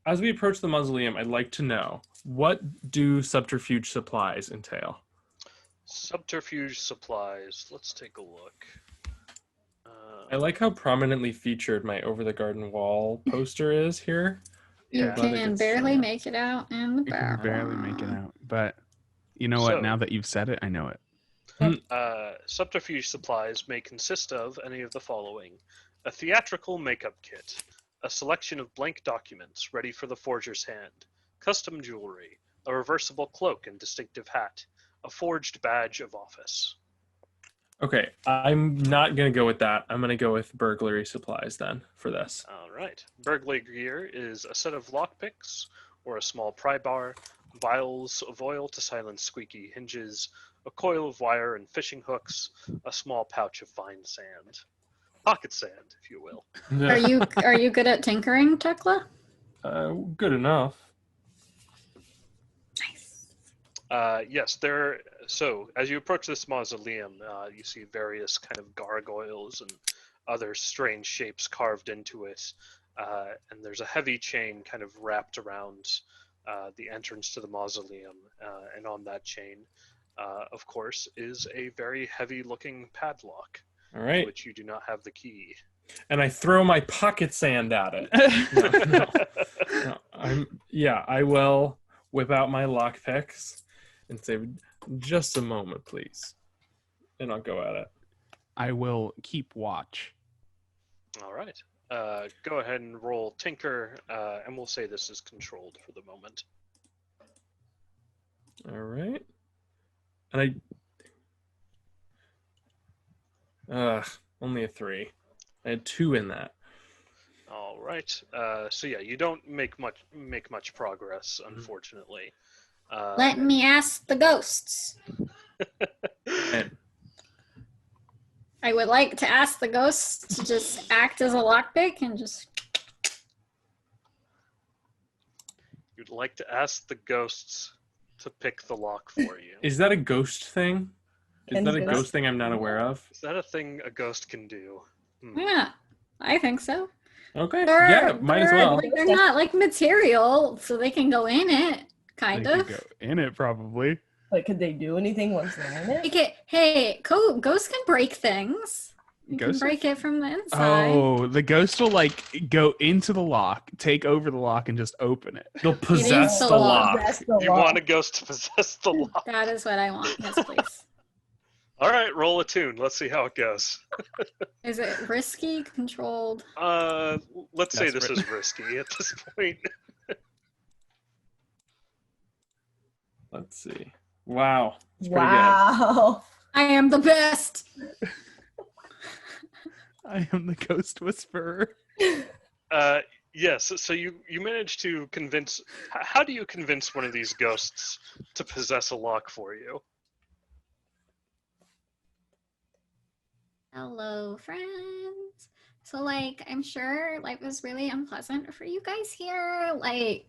as we approach the mausoleum, I'd like to know, what do subterfuge supplies entail? Subterfuge supplies. Let's take a look. I like how prominently featured my over the garden wall poster is here. You Yeah. can barely make it out in the You can barrel. barely make it out. But you know what? So- Now that you've said it, I know it. Subterfuge supplies may consist of any of the following: a theatrical makeup kit, a selection of blank documents ready for the forger's hand, custom jewelry, a reversible cloak and distinctive hat, a forged badge of office. Okay, I'm not going to go with that. I'm going to go with burglary supplies then for this. All right. Burglary Gear is a set of lockpicks or a small pry bar, vials of oil to silence squeaky hinges, a coil of wire and fishing hooks, a small pouch of fine sand. Pocket sand, if you will. Are you good at tinkering, Tekla? Good enough. Nice. Yes, so as you approach this mausoleum, you see various kind of gargoyles and other strange shapes carved into it. And there's a heavy chain kind of wrapped around the entrance to the mausoleum. And on that chain, of course, is a very heavy-looking padlock, All right. which you do not have the key. And I throw my pocket sand at it. No, I will whip out my lockpicks and say, just a moment, please. And I'll go at it. I will keep watch. All right. Go ahead and roll Tinker, and we'll say this is controlled for the moment. All right. And only a 3. I had 2 in that. All right. So yeah, you don't make much progress, unfortunately. Let me ask the ghosts. And I would like to ask the ghosts to just act as a lockpick and just. You'd like to ask the ghosts to pick the lock for you. is that a ghost thing? Is And that a ghost- ghost thing I'm not aware of? Is that a thing a ghost can do? Yeah, I think so. Okay. They're, Yeah, might as well. They're not material, so they can go in it, kind They of. could go in it probably. But could they do anything once they're in it? Hey, ghosts can break things. You can Ghosts? break it from the inside. Oh, the ghost will go into the lock, take over the lock, and just open it. They'll possess the the lock. lock. That's the You law. want a ghost to possess the lock? That is what I want. Yes, please. All right, roll a tune. Let's see how it goes. Is it risky, controlled? Let's say That's this is risky at this point. Let's see. Wow. It's pretty Wow. I am the best. I am the ghost whisperer. Yes. So you managed to convince. How do you convince one of these ghosts to possess a lock for you? Hello, friends. So, I'm sure life is really unpleasant for you guys here. I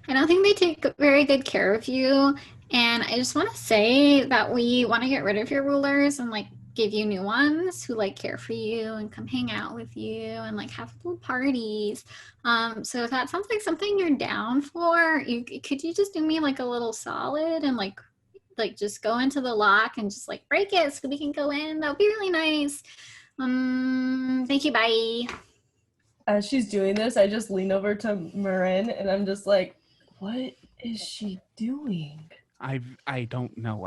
don't think they take very good care of you. And I just want to say that we want to get rid of your rulers and, give you new ones who like care for you and come hang out with you and like have little parties. So if that sounds like something you're down for, could you just do me like a little solid and like just go into the lock and just like break it so we can go in? That would be really nice. Thank you, bye. As she's doing this, I just lean over to Marin and I'm just like, what is she doing? I don't know.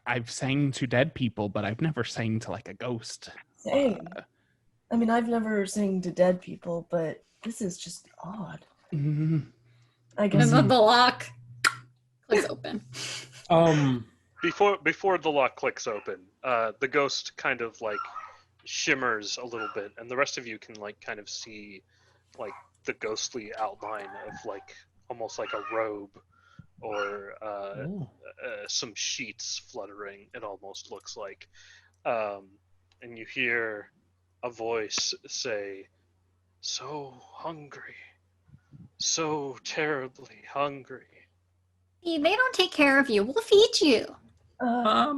I've sang to dead people, but I've never sang to like a ghost. Same. I mean, I've never sang to dead people, but this is just odd. I guess. And then the lock clicks open. Before the lock clicks open, the ghost kind of like shimmers a little bit, and the rest of you can like kind of see like the ghostly outline of like almost like a robe or some sheets fluttering, it almost looks like. And you hear a voice say, "So hungry, so terribly hungry." They don't take care of you. We'll feed you. How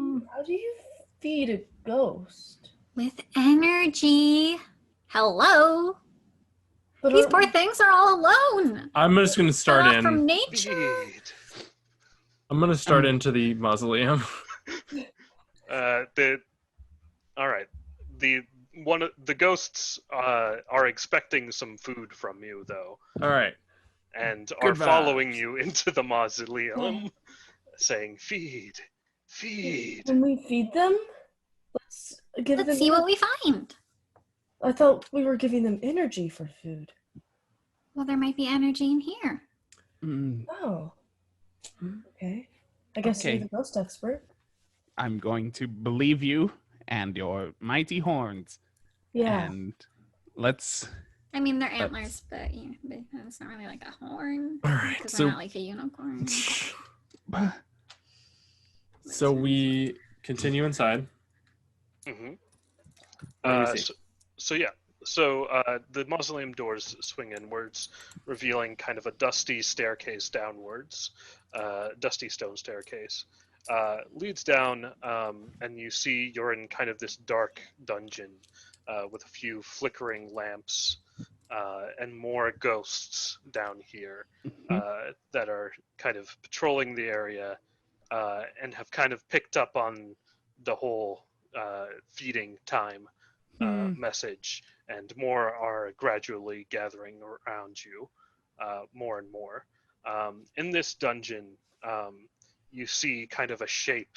do you feed a ghost? With energy. Hello. But These poor things are all alone. I'm just going to start Cut off in. from nature. Feed. I'm going to start into the mausoleum. All right. The ghosts are expecting some food from you, though, All right. and Good are following vibes. you into the mausoleum, saying, "Feed, feed." Can we feed them? Let's give them. Let's see what we find. I thought we were giving them energy for food. Well, there might be energy in here. Oh. Okay. I guess Okay. you're the ghost expert. I'm going to believe you and your mighty horns. Yeah. And let's. I mean, they're antlers, but it's not really like a horn. All right, Because so- they're not like a unicorn. So we continue inside. Mm-hmm. Let me see. So the mausoleum doors swing inwards, revealing kind of a dusty staircase downwards, dusty stone staircase. Leads down, and you see you're in kind of this dark dungeon with a few flickering lamps and more ghosts down here that are kind of patrolling the area and have kind of picked up on the whole feeding time message, and more are gradually gathering around you, more and more. In this dungeon, you see kind of a shape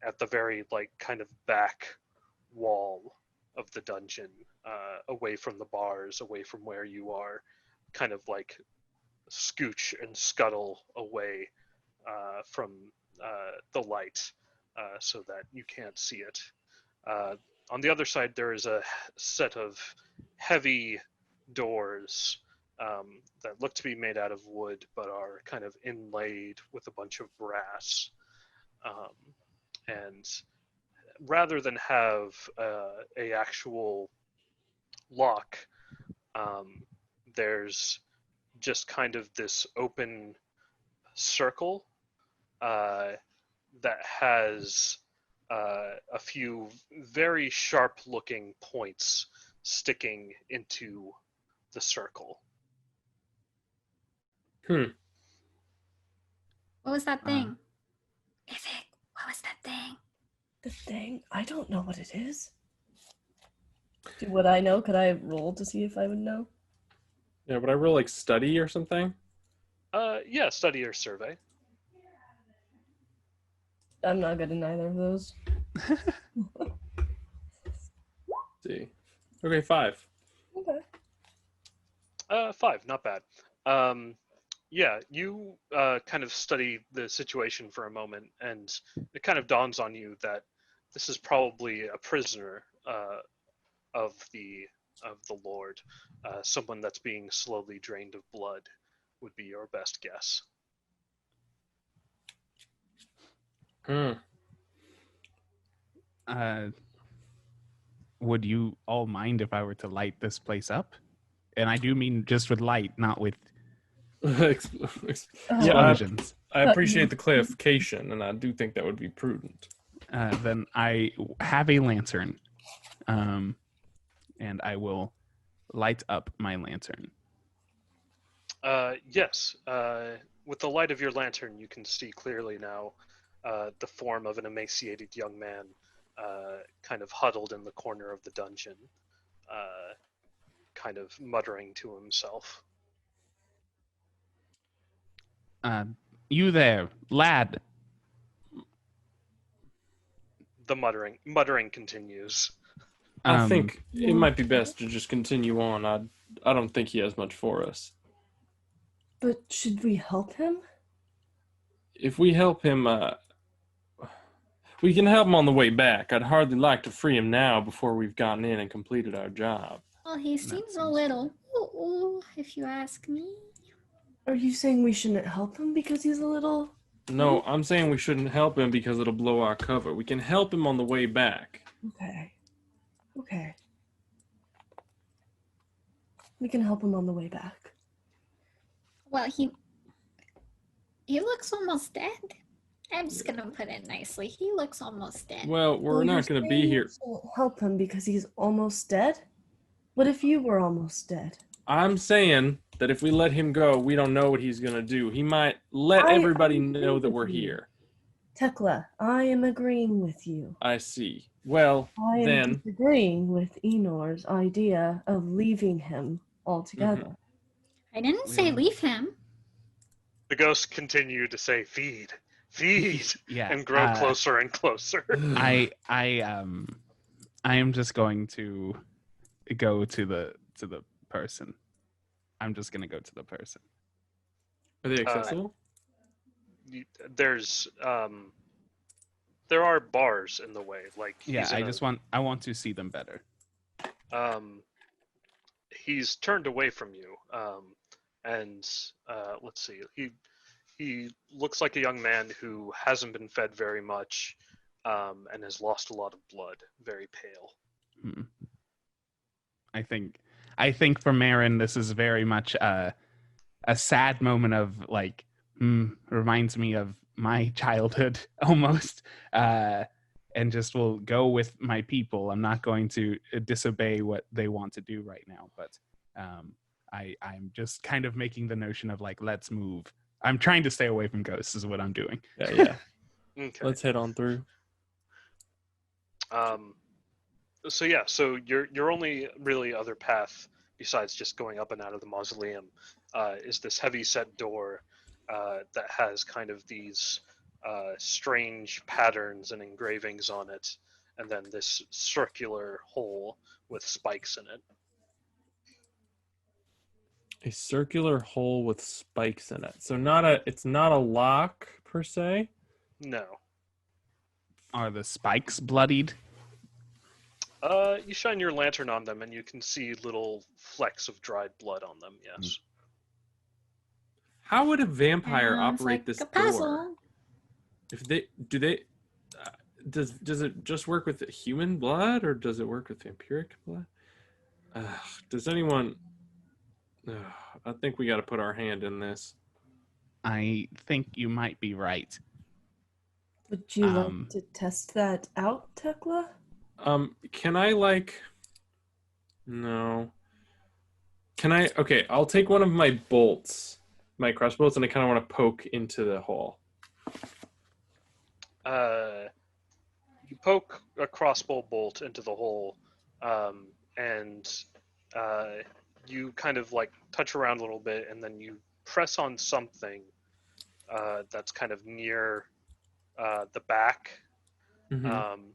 at the very like kind of back wall of the dungeon, away from the bars, away from where you are, kind of like scooch and scuttle away from the light, so that you can't see it. On the other side, there is a set of heavy doors that look to be made out of wood, but are kind of inlaid with a bunch of brass. And rather than have a actual lock, there's just kind of this open circle that has a few very sharp-looking points sticking into the circle. What was that thing? Ifig, what was that thing? The thing? I don't know what it is. Would I know? Could I roll to see if I would know? Yeah, would I roll like study or something? Yeah, study or survey. I'm not good in either of those. Let's see. Okay, 5. Okay. 5, not bad. Yeah, you kind of study the situation for a moment, and it kind of dawns on you that this is probably a prisoner of the Lord, someone that's being slowly drained of blood, would be your best guess. Would you all mind if I were to light this place up? And I do mean just with light, not with Yeah, explosions. I appreciate the clarification, and I do think that would be prudent. then I have a lantern, and I will light up my lantern. Yes. With the light of your lantern, you can see clearly now the form of an emaciated young man, kind of huddled in the corner of the dungeon, kind of muttering to himself. You there, lad? The muttering continues. I think it might be best to just continue on. I don't think he has much for us. But should we help him? If we help him, we can help him on the way back. I'd hardly like to free him now before we've gotten in and completed our job. Well, he seems a little ooh, if you ask me. Are you saying we shouldn't help him because he's a little... No, I'm saying we shouldn't help him because it'll blow our cover. We can help him on the way back. Okay. We can help him on the way back. Well, he looks almost dead. I'm just gonna put it nicely. He looks almost dead. Well, we're not going to be here. We shouldn't help him because he's almost dead? What if you were almost dead? I'm saying that if we let him go, we don't know what he's going to do. He might let everybody know that we're here. Tekla, I am agreeing with you. I see. Well, I am then... disagreeing with Enor's idea of leaving him altogether. I didn't say leave him. The ghosts continue to say, "Feed, feed," Yeah, and grow closer and closer. I am just going to go to the person. I'm just gonna go to the person. Are they accessible? There's there are bars in the way. Like I want to see them better. He's turned away from you, and let's see. He looks like a young man who hasn't been fed very much, and has lost a lot of blood. Very pale. I think for Marin, this is very much a sad moment of like, reminds me of my childhood almost, and just will go with my people. I'm not going to disobey what they want to do right now, but I'm just kind of making the notion of like, let's move. I'm trying to stay away from ghosts is what I'm doing. Yeah. Okay. Let's head on through. So your only really other path besides just going up and out of the mausoleum is this heavy set door that has kind of these strange patterns and engravings on it, and then this circular hole with spikes in it. A circular hole with spikes in it. So it's not a lock per se? No. Are the spikes bloodied? You shine your lantern on them and you can see little flecks of dried blood on them, yes. How would a vampire operate like this a puzzle. door? Does it just work with human blood or does it work with vampiric blood? Does anyone... I think we got to put our hand in this. I think you might be right. Would you like to test that out, Tekla? Can I No. Can I? Okay, I'll take one of my bolts, my crossbows, and I kind of want to poke into the hole. You poke a crossbow bolt into the hole, and you kind of like touch around a little bit, and then you press on something that's kind of near the back, and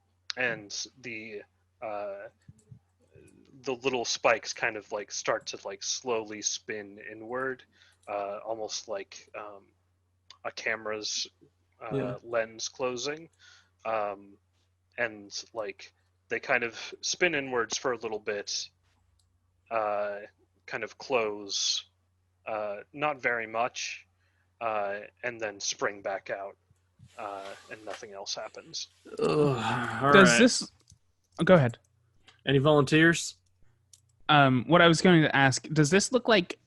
the little spikes kind of like start to like slowly spin inward, almost like a camera's lens closing, and like they kind of spin inwards for a little bit, kind of close, not very much, and then spring back out, and nothing else happens. This? Oh, go ahead. Any volunteers? What I was going to ask, does this look like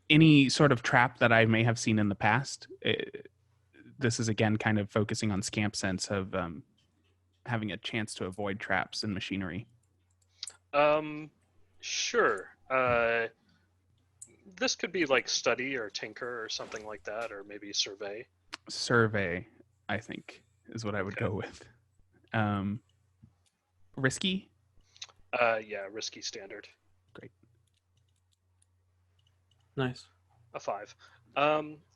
any sort of trap that I may have seen in the past? this is again kind of focusing on Scamp's sense of having a chance to avoid traps and machinery. Sure. This could be like study or tinker or something like that, or maybe survey. Survey, I think, is what I would go with. Risky? Yeah, risky standard. Great. Nice. A 5.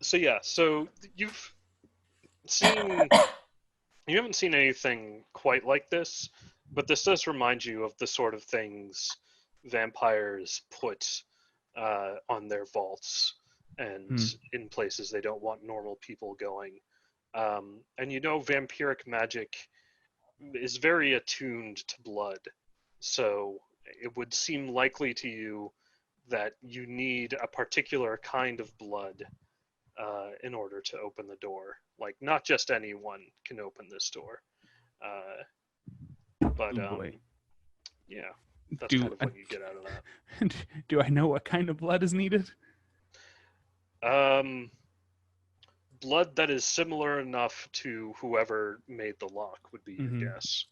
So you've seen you haven't seen anything quite like this, but this does remind you of the sort of things vampires put on their vaults and in places they don't want normal people going. And vampiric magic is very attuned to blood, so it would seem likely to you that you need a particular kind of blood in order to open the door. Like, not just anyone can open this door. Yeah, that's kind of what you get out of that. Do I know what kind of blood is needed? Blood that is similar enough to whoever made the lock would be your guess.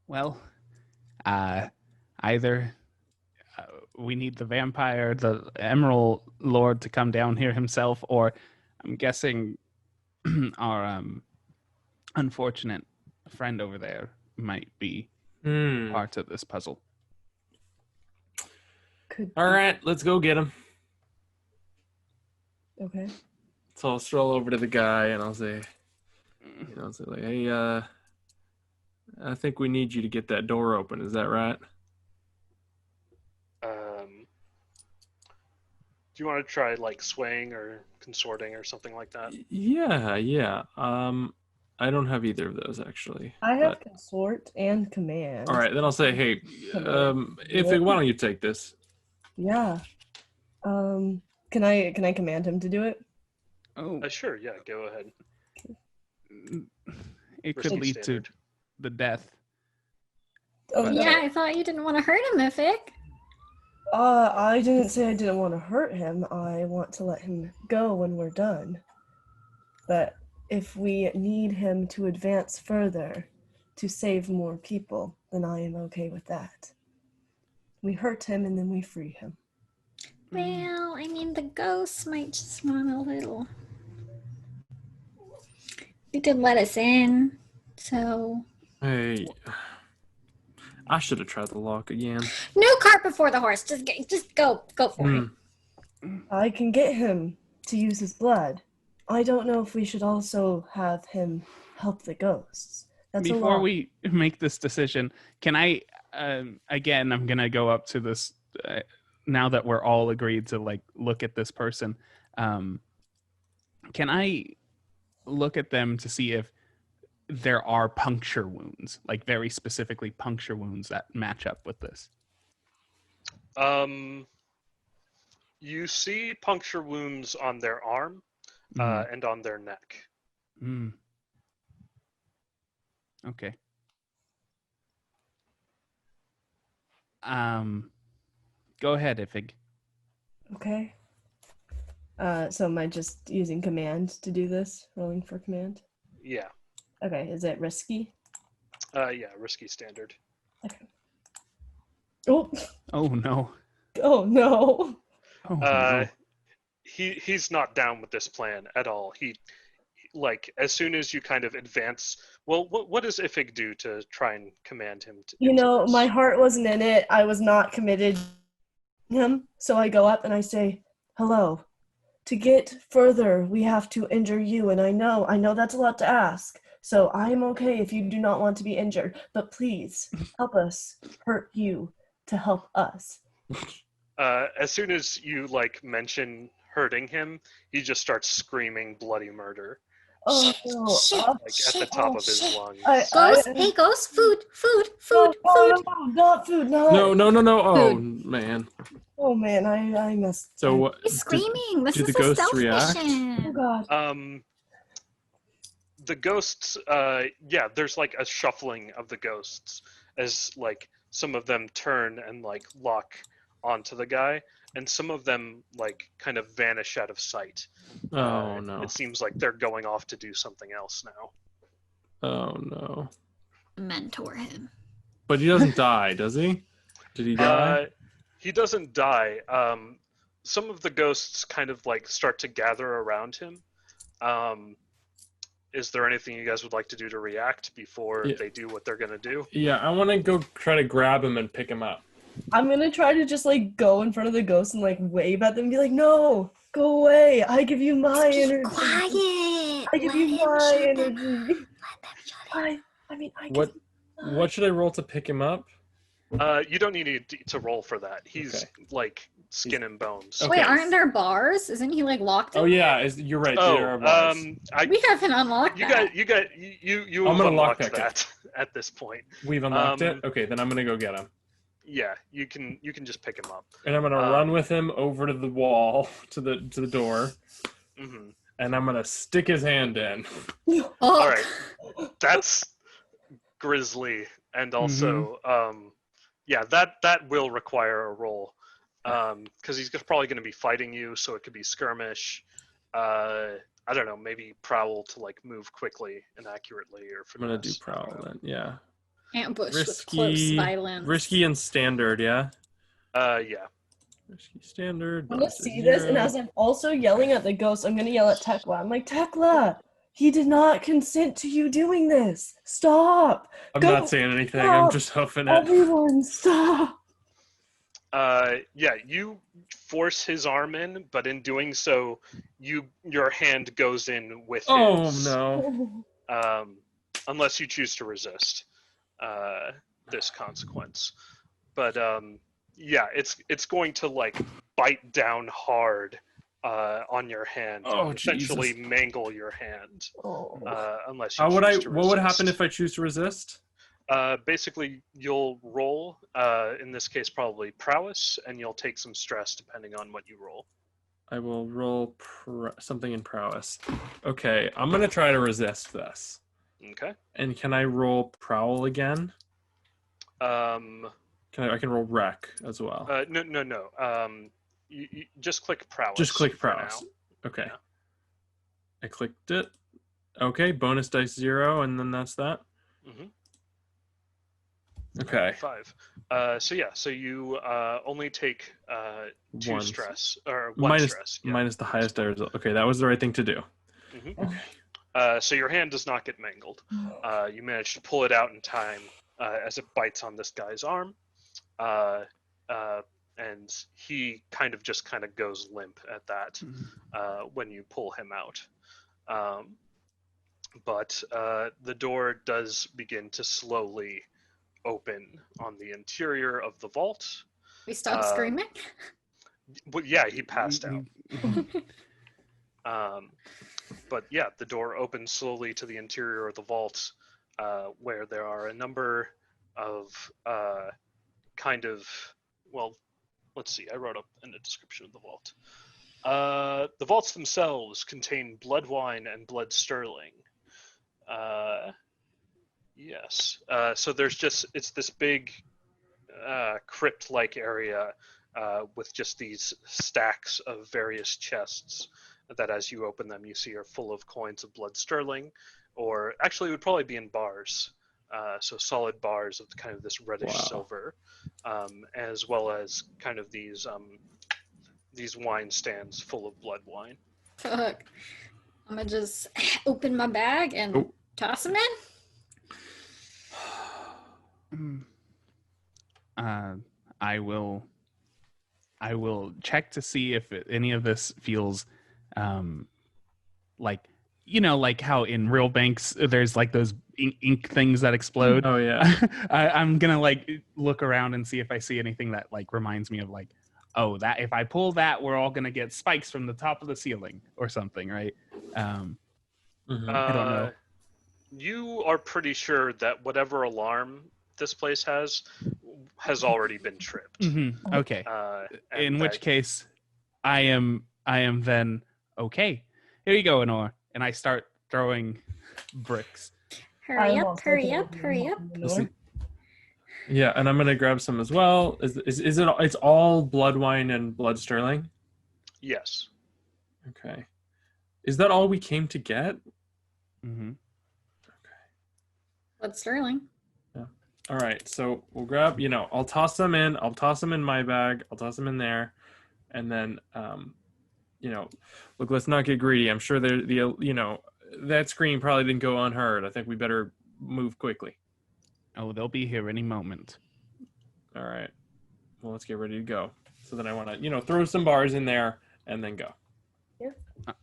Well, either we need the vampire, the Emerald Lord, to come down here himself, or I'm guessing our unfortunate friend over there might be part of this puzzle. All right, let's go get him. Okay. So I'll stroll over to the guy and I'll say, hey, I think we need you to get that door open. Is that right? Do you want to try like swaying or consorting or something like that? Yeah. I don't have either of those actually. I have consort and command. All right, then I'll say, hey, Ifig, why don't you take this? Yeah. Can I command him to do it? Oh, sure. Yeah, go ahead. It could lead to the death. Oh, Yeah, I thought you didn't want to hurt him, Ifig. I didn't say I didn't want to hurt him. I want to let him go when we're done. But if we need him to advance further to save more people, then I am okay with that. We hurt him and then we free him. Well, I mean, the ghosts might just want a little. You did let us in, so. Hey, I should have tried the lock again. No cart before the horse. Just go for it. I can get him to use his blood. I don't know if we should also have him help the ghosts. Before we make this decision, can I, again, I'm going to go up to this, now that we're all agreed to like look at this person, can I look at them to see if there are puncture wounds, like very specifically puncture wounds that match up with this? You see puncture wounds on their arm and on their neck. Okay. Go ahead, Ifig. Okay. So am I just using command to do this? Rolling for command? Yeah. Okay, is it risky? Yeah, risky standard. Okay. Oh. Oh no. Oh no. Oh, no. He's not down with this plan at all. He like, as soon as you kind of advance, well, what does Ifig do to try and command him to? This? My heart wasn't in it. I was not committed to him. So I go up and I say, hello. To get further, we have to injure you. And I know that's a lot to ask. So I am okay if you do not want to be injured. But please, help us hurt you to help us. As soon as you, like, mention hurting him, he just starts screaming bloody murder. Oh, no. Like, at the top of his lungs. Hey, ghost, food. No, not food, no. No. Oh, Food. man. Oh, man, I missed. So what? He's screaming. This did is the a ghosts stealth react? Oh, mission. God. The ghosts, yeah, there's, like, a shuffling of the ghosts as, like, some of them turn and, like, lock onto the guy, and some of them like kind of vanish out of sight. Oh no. It seems like they're going off to do something else now. Oh no. Mentor him. But he doesn't die, does he? Did he die? He doesn't die. Some of the ghosts kind of like start to gather around him. Is there anything you guys would like to do to react before they do what they're gonna do? Yeah, I want to go try to grab him and pick him up. I'm gonna try to just like go in front of the ghost and like wave at them and be like, no, go away. I give you my energy. Quiet. I give you my energy. I What should I roll to pick him up? You don't need to roll for that. He's like skin and bones. Okay. Wait, aren't there bars? Isn't he like locked in? Oh yeah, you're right. There are bars. We haven't unlocked you that. you I'm have gonna unlocked lockpick that at this point. We've unlocked it. Okay, then I'm gonna go get him, Yeah, you can just pick him up. and I'm gonna run with him over to the wall to the door, Mm-hmm. and I'm gonna stick his hand in. Oh. All right, that's grisly, and also that will require a roll because he's probably going to be fighting you, so it could be skirmish. I don't know, maybe prowl to like move quickly and accurately, or I'm gonna do prowl then. Yeah. Ambush with close violence. Risky and standard. Yeah. Yeah. Risky standard. I'm gonna see this, and as I'm also yelling at the ghost, I'm gonna yell at Tekla. I'm like, Tekla, he did not consent to you doing this. Stop. I'm Go. not saying anything. Stop. I'm just hoofing it. Everyone, stop. Yeah, you force his arm in, but in doing so, your hand goes in with Oh his. no. Unless you choose to resist this consequence. But yeah, it's going to like bite down hard on your hand, Oh, and essentially Jesus. mangle your hand. Oh. Unless you How would choose to What would resist. happen if I choose to resist? Basically, you'll roll, in this case, probably prowess, and you'll take some stress depending on what you roll. I will roll something in prowess. Okay, I'm gonna try to resist this. Okay. And can I roll prowl again? I can roll wreck as well. No. You just click prowess. Just click for prowess. now. Okay. Yeah. I clicked it. Okay, bonus dice 0, and then that's that. Mhm. Okay. 5. So you only take 2 One. stress or 1 stress. Yeah. Minus the highest die result. Okay, that was the right thing to do. So your hand does not get mangled. You manage to pull it out in time as it bites on this guy's arm, and he kind of goes limp at that when you pull him out. But the door does begin to slowly open on the interior of the vault. We stop screaming. But yeah, he passed out. But yeah, the door opens slowly to the interior of the vault, where there are a number of let's see, I wrote up in the description of the vault. The vaults themselves contain blood wine and blood sterling. Yes. So it's this big crypt-like area with just these stacks of various chests that as you open them you see are full of coins of blood sterling, or actually it would probably be in bars. So solid bars of kind of this reddish silver, as well as kind of these wine stands full of blood wine. Fuck. I'm gonna just open my bag and toss him in. I will check to see if any of this feels like, you know, like how in real banks there's like those ink things that explode. Oh yeah. I'm gonna like look around and see if I see anything that like reminds me of like, oh, that if I pull that, we're all gonna get spikes from the top of the ceiling or something, right? I don't know. You are pretty sure that whatever alarm this place has already been tripped. Okay. In which case, I am then okay. Here you go, Honor. And I start throwing bricks. Hurry up. Yeah, and I'm gonna grab some as well. Is it? It's all blood wine and blood sterling. Yes. Okay. Is that all we came to get? Mm-hmm. But Sterling. Yeah. All right. So we'll grab. I'll toss them in. I'll toss them in my bag. I'll toss them in there, and then look. Let's not get greedy. I'm sure that screen probably didn't go unheard. I think we better move quickly. Oh, they'll be here any moment. All right. Well, let's get ready to go. So then I want to throw some bars in there and then go.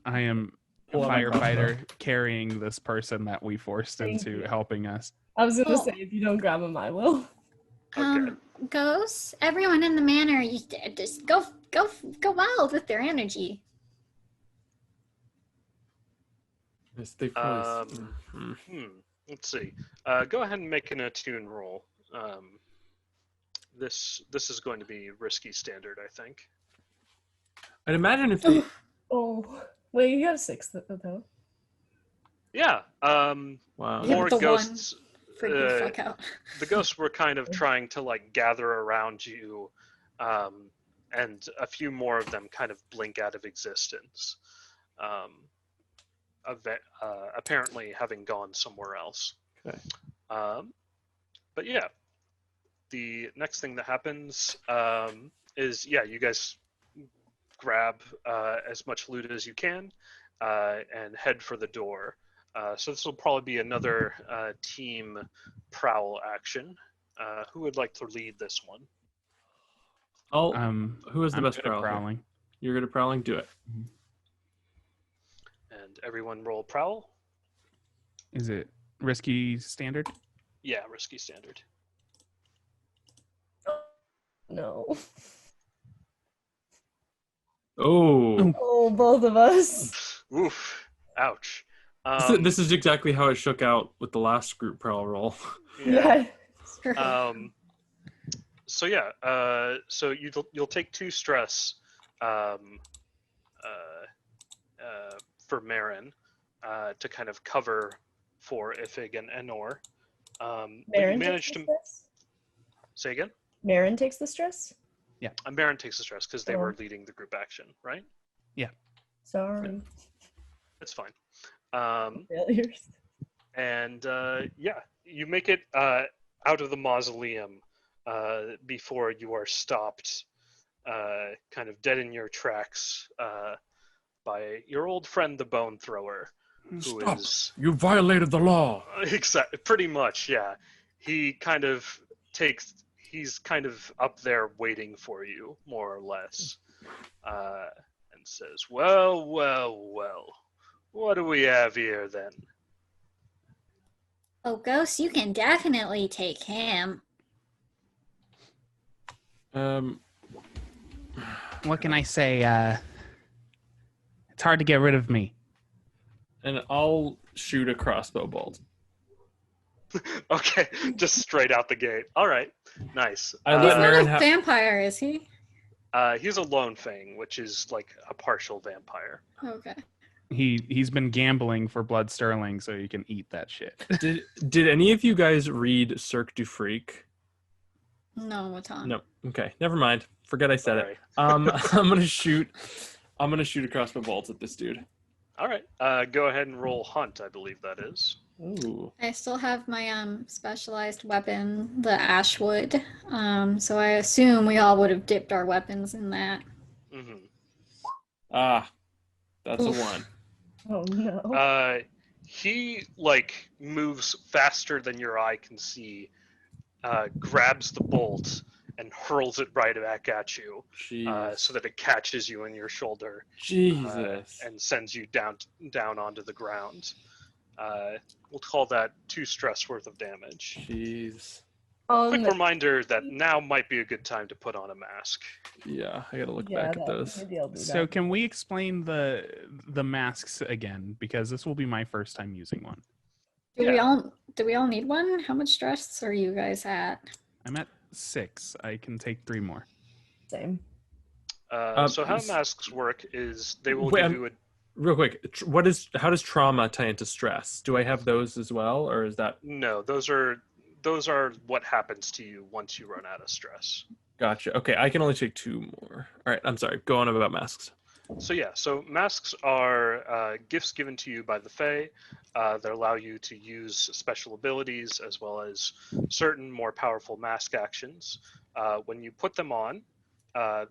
I am a Pull out my firefighter carrying this person that we forced Thank into you. helping us. I was gonna Oh. say, if you don't grab him, I will. Ghosts, everyone in the manor, you just go wild with their energy. Yes, they probably. Let's see. Go ahead and make an attune roll. This is going to be risky standard, I think. I'd imagine if they. Oh, wait, you have 6 though. Yeah. Wow. Yeah, More but the ghosts. Freak the fuck out. The ghosts were kind of trying to gather around you, and a few more of them kind of blink out of existence. Apparently having gone somewhere else. Okay. But yeah, the next thing that happens is you guys grab as much loot as you can and head for the door. So this will probably be another team prowl action. Who would like to lead this one? Who is the I'm best good at prowler? prowling. You're good at prowling? Do it. And everyone roll prowl. Is it risky standard? Yeah, risky standard. No. Oh. Oh, both of us. Oof. Ouch. This is exactly how it shook out with the last group prowl roll. Yeah. Yeah. So you'll take 2 stress for Marin to kind of cover for Ifig and Enor. But you Marin managed takes to the stress? say again. Marin takes the stress? Marin takes the stress because they were leading the group action, right? Sorry. That's fine. Failures. And you make it out of the mausoleum before you are stopped, kind of dead in your tracks, by your old friend the Bone Thrower, who Stop. is You violated the law. exactly pretty much, yeah. He kind of he's kind of up there waiting for you, more or less, and says, well, what do we have here then? Oh, Ghost, you can definitely take him. What can I say? It's hard to get rid of me. And I'll shoot a crossbow bolt. Okay, just straight out the gate. All right, nice. I He's let not Marin a vampire, is he? He's a lone fang, which is like a partial vampire. Okay. He's been gambling for blood sterling so he can eat that shit. Did any of you guys read Cirque du Freak? No, what's on? No. Okay, never mind. Forget I said All it. I'm gonna shoot a crossbow bolt at this dude. All right, go ahead and roll hunt. I believe that is. Ooh. I still have my specialized weapon, the Ashwood. So I assume we all would have dipped our weapons in that. Mm-hmm. Ah, that's Oof. a 1. Oh no. He moves faster than your eye can see, grabs the bolt and hurls it right back at you, Jeez. so that it catches you in your shoulder. Jesus. And sends you down onto the ground. We'll call that 2 stress worth of damage. Jeez. Quick reminder that now might be a good time to put on a mask. Yeah, I gotta look back at those. Maybe I'll do So that. can we explain the masks again? Because this will be my first time using one. Do Yeah. we all need one? How much stress are you guys at? I'm at 6. I can take 3 more. Same. So how masks work is they will Wait, give you a Real quick, how does trauma tie into stress? Do I have those as well, or is that? no. Those are those are what happens to you once you run out of stress. Gotcha. Okay, I can only take 2 more. All right, I'm sorry. Go on about masks. So yeah, so masks are gifts given to you by the Fae that allow you to use special abilities as well as certain more powerful mask actions. When you put them on,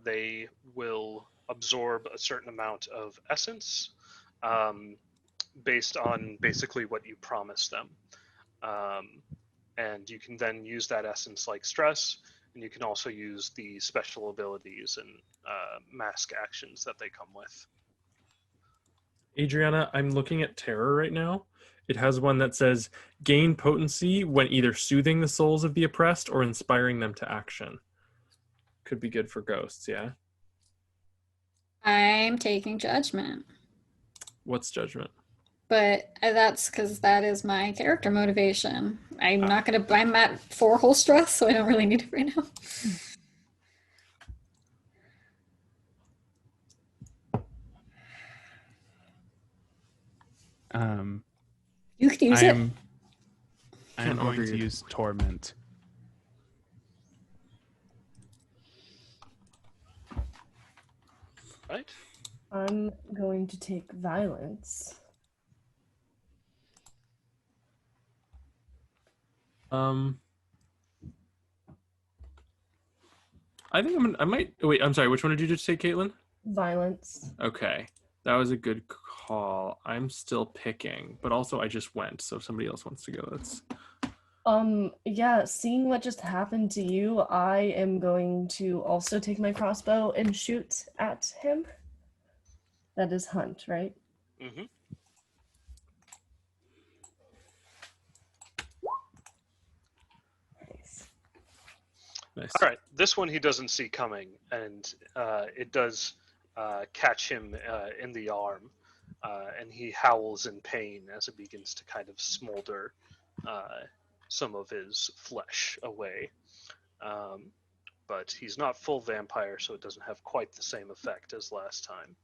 they will absorb a certain amount of essence based on basically what you promise them. And you can then use that essence like stress, and you can also use the special abilities and mask actions that they come with. Adriana, I'm looking at Terror right now. It has one that says gain potency when either soothing the souls of the oppressed or inspiring them to action. Could be good for ghosts, yeah? I'm taking judgment. What's judgment? But that's because that is my character motivation. I'm at 4 whole stress, so I don't really need it right now. You can use it. I am going to use Torment. Right? I'm going to take Violence. I think I might. Wait, I'm sorry. Which one did you just say, Caitlin? Violence. Okay, that was a good call. I'm still picking, but also I just went, so if somebody else wants to go, that's. Yeah, seeing what just happened to you, I am going to also take my crossbow and shoot at him. That is Hunt, right? Mm-hmm. Nice. All right, this one he doesn't see coming, and it does catch him in the arm, and he howls in pain as it begins to kind of smolder some of his flesh away. But he's not full vampire, so it doesn't have quite the same effect as last time.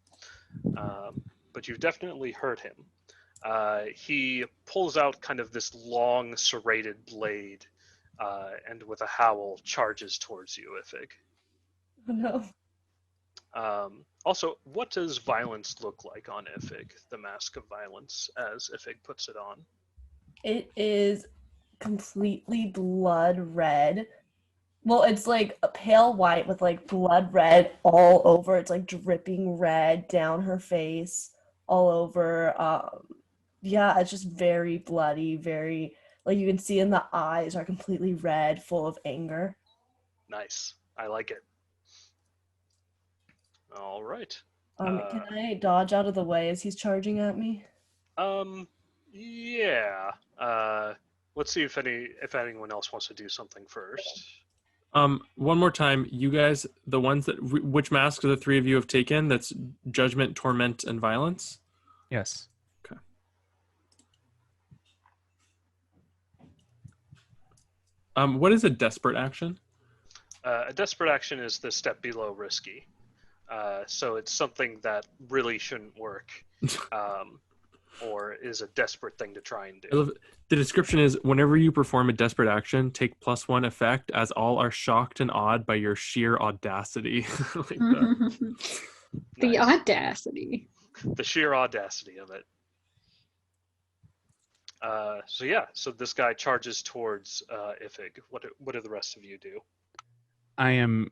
But you've definitely hurt him. He pulls out kind of this long serrated blade and with a howl charges towards you, Ifig. Oh no. Also, what does violence look like on Ifig, the mask of violence, as Ifig puts it on? It is completely blood red. Well, it's like a pale white with like blood red all over. It's like dripping red down her face, all over. Yeah, it's just very bloody, very like you can see in the eyes are completely red, full of anger. Nice. I like it. All right. Can I dodge out of the way as he's charging at me? Yeah. Let's see if anyone else wants to do something first. One more time, you guys, the ones that which masks the 3 of you have taken? That's Judgment, Torment, and Violence. Yes. Okay. What is a desperate action? A desperate action is the step below risky. So it's something that really shouldn't work, or is a desperate thing to try and do. The description is, whenever you perform a desperate action, take +1 effect as all are shocked and awed by your sheer audacity. Like that. The Nice. audacity. The sheer audacity of it. So this guy charges towards Ifig. What do the rest of you do? I am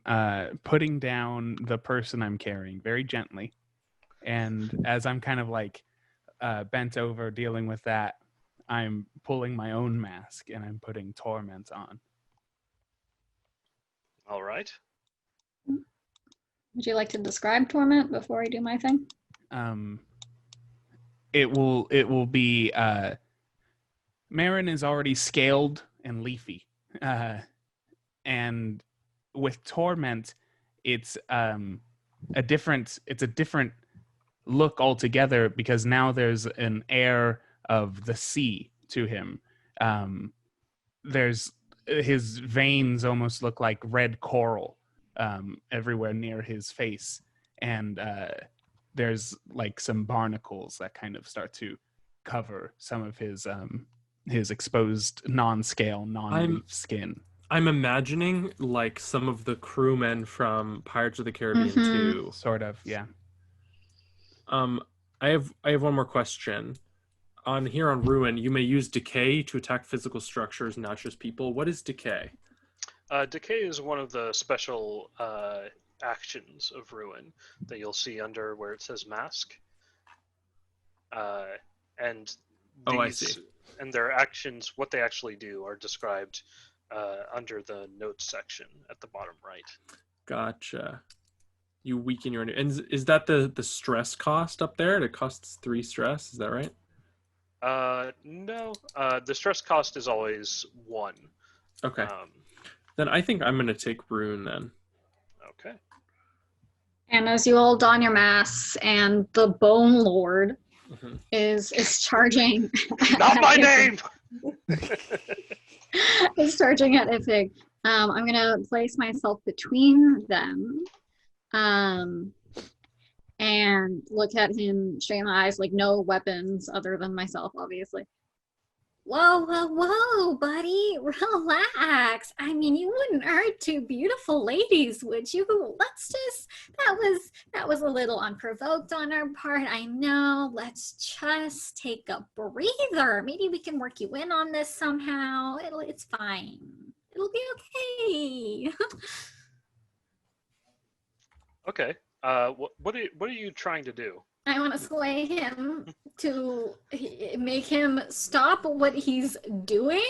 putting down the person I'm carrying very gently. And as I'm kind of like bent over dealing with that, I'm pulling my own mask and I'm putting Torment on. All right. Would you like to describe Torment before I do my thing? It will be Marin is already scaled and leafy. And with Torment, it's a different look altogether because now there's an air of the sea to him. There's his veins almost look like red coral everywhere near his face, and there's like some barnacles that kind of start to cover some of his his exposed non-scale, non-leaf skin. I'm imagining like some of the crewmen from Pirates of the Caribbean Mhm. 2. Sort of, yeah. I have one more question. On Ruin, you may use decay to attack physical structures, not just people. What is decay? Decay is one of the special actions of Ruin that you'll see under where it says Mask. And Oh, I these see. and their actions, what they actually do, are described under the notes section at the bottom right. Gotcha. You weaken your... And is that the stress cost up there? It costs 3 stress, is that right? No. The stress cost is always 1. Okay. Then I think I'm going to take Rune then. Okay. And as you all don your masks, and the Bone Lord Mhm. is charging. Not my at name! is charging at Ifig. I'm gonna place myself between them, and look at him straight in the eyes, like no weapons other than myself, obviously. Whoa, buddy, relax. I mean, you wouldn't hurt 2 beautiful ladies, would you? Let's just, that was a little unprovoked on our part. I know. Let's just take a breather. Maybe we can work you in on this somehow. It's fine. It'll be okay. Okay. What are you trying to do? I want to sway him to make him stop what he's doing,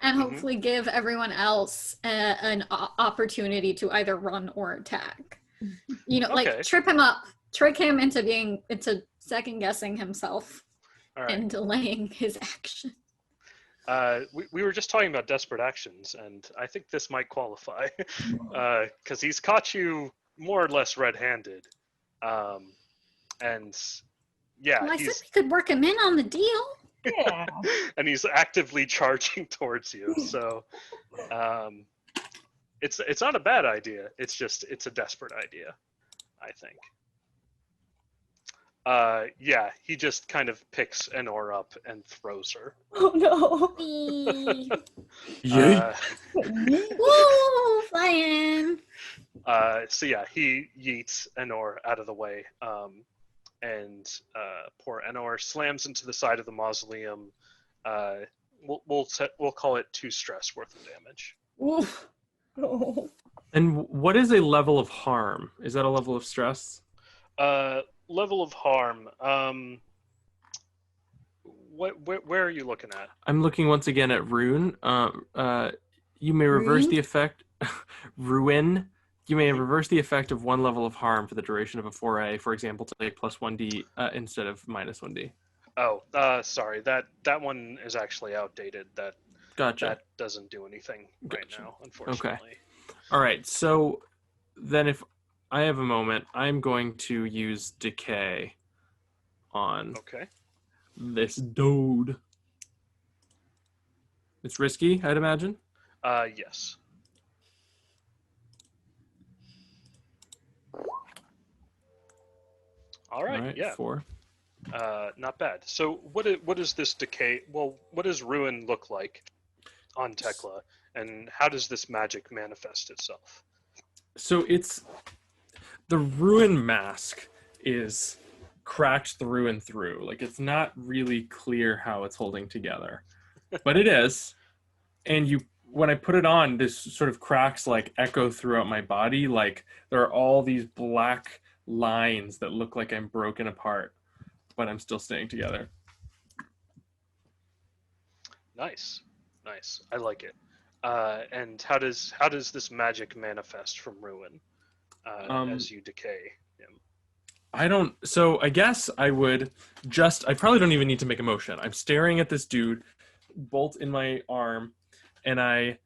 and hopefully give everyone else an opportunity to either run or attack. You know, Okay. like trip him up, trick him into second guessing himself All right. and delaying his action. We were just talking about desperate actions, and I think this might qualify because he's caught you more or less red-handed. And yeah, Well, I said we could work him in on the deal. Yeah. and he's actively charging towards you. So it's not a bad idea. It's a desperate idea, I think. Yeah, he just kind of picks Enor up and throws her. Oh no. Yay! Woo, flying. So yeah, he yeets Enor out of the way, and poor Enor slams into the side of the mausoleum. We'll call it 2 stress worth of damage. Oof. Oh. And what is a level of harm? Is that a level of stress? Level of harm. Where are you looking at? I'm looking once again at Rune. You may reverse Rune? the effect. Ruin. You may reverse the effect of 1 level of harm for the duration of a foray. For example, take plus 1d instead of minus 1d. Oh, sorry. That one is actually outdated. Gotcha. That doesn't do anything right Gotcha. now, unfortunately. All right. So then, if I have a moment, I'm going to use decay on Okay. this dude. It's risky, I'd imagine. Yes. All right. Yeah. 4. Not bad. So what is this decay? Well, what does ruin look like on Tekla, and how does this magic manifest itself? So it's the ruin mask is cracked through and through. Like it's not really clear how it's holding together, but it is. And when I put it on, this sort of cracks like echo throughout my body. Like there are all these black lines that look like I'm broken apart, but I'm still staying together. Nice. I like it. And how does this magic manifest from ruin as you decay him? So I guess I probably don't even need to make a motion. I'm staring at this dude, bolt in my arm, and I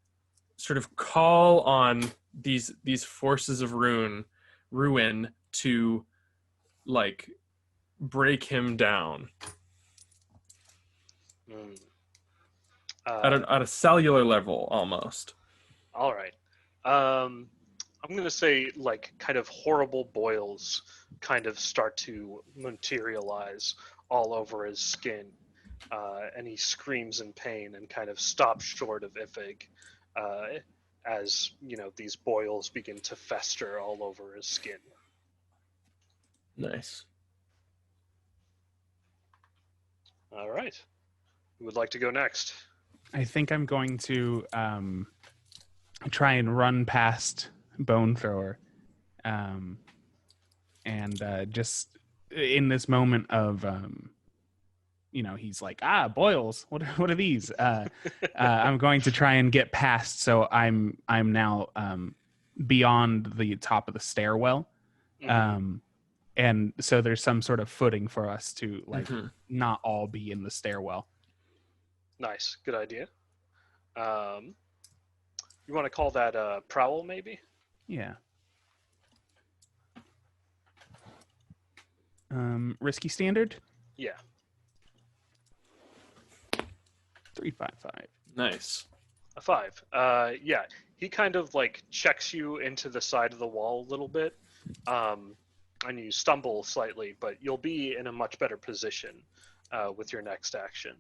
sort of call on these forces of ruin to like break him down at a cellular level almost. All right. I'm gonna say like kind of horrible boils kind of start to materialize all over his skin, and he screams in pain and kind of stops short of Ifig as these boils begin to fester all over his skin. Nice. All right. Who would like to go next? I think I'm going to try and run past Bone Thrower, and just in this moment of he's like, boils. What are these? I'm going to try and get past, so I'm now beyond the top of the stairwell, and so there's some sort of footing for us to not all be in the stairwell. Nice, good idea. You want to call that prowl, maybe? Yeah. Risky standard? Yeah. 355. Nice. A 5. Yeah, he kind of like checks you into the side of the wall a little bit, and you stumble slightly, but you'll be in a much better position with your next action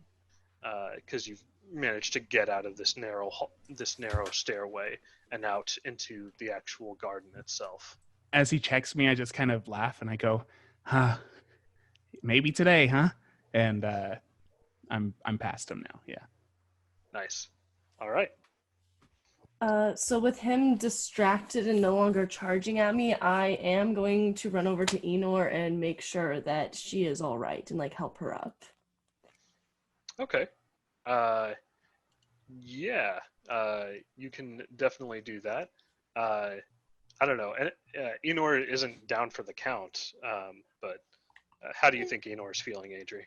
because you've managed to get out of this narrow stairway and out into the actual garden itself. As he checks me, I just kind of laugh and I go, maybe today, huh? And I'm past him now. Yeah. Nice. All right. So with him distracted and no longer charging at me, I am going to run over to Enor and make sure that she is all right and help her up. Okay. Yeah. You can definitely do that. I don't know. And Enor isn't down for the count, but how do you think Enor's feeling, Adri?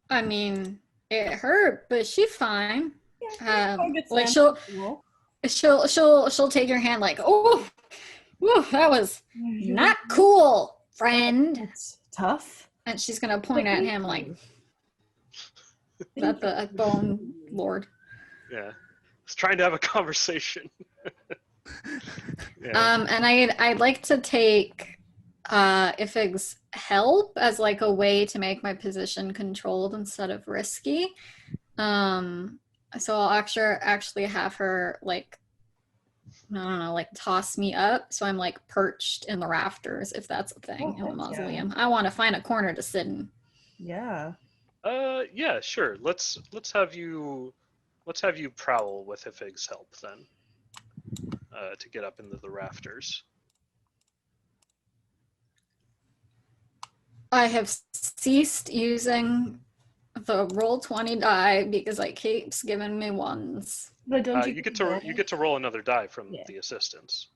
I mean, it hurt, but she's fine. Like she'll take your hand oh, whew, that was not cool, friend. It's tough. And she's gonna point at him at the bone lord. Yeah, I was trying to have a conversation. Yeah. And I'd like to take Ifig's help as a way to make my position controlled instead of risky. So I'll actually have her I don't know, toss me up so I'm perched in the rafters, if that's a thing in the mausoleum. Yeah. I want to find a corner to sit in. Yeah. Yeah, sure. Let's have you prowl with Ifig's help then. To get up into the rafters. I have ceased using the roll 20 die because it keeps giving me ones. But don't you get to roll another die from the assistants.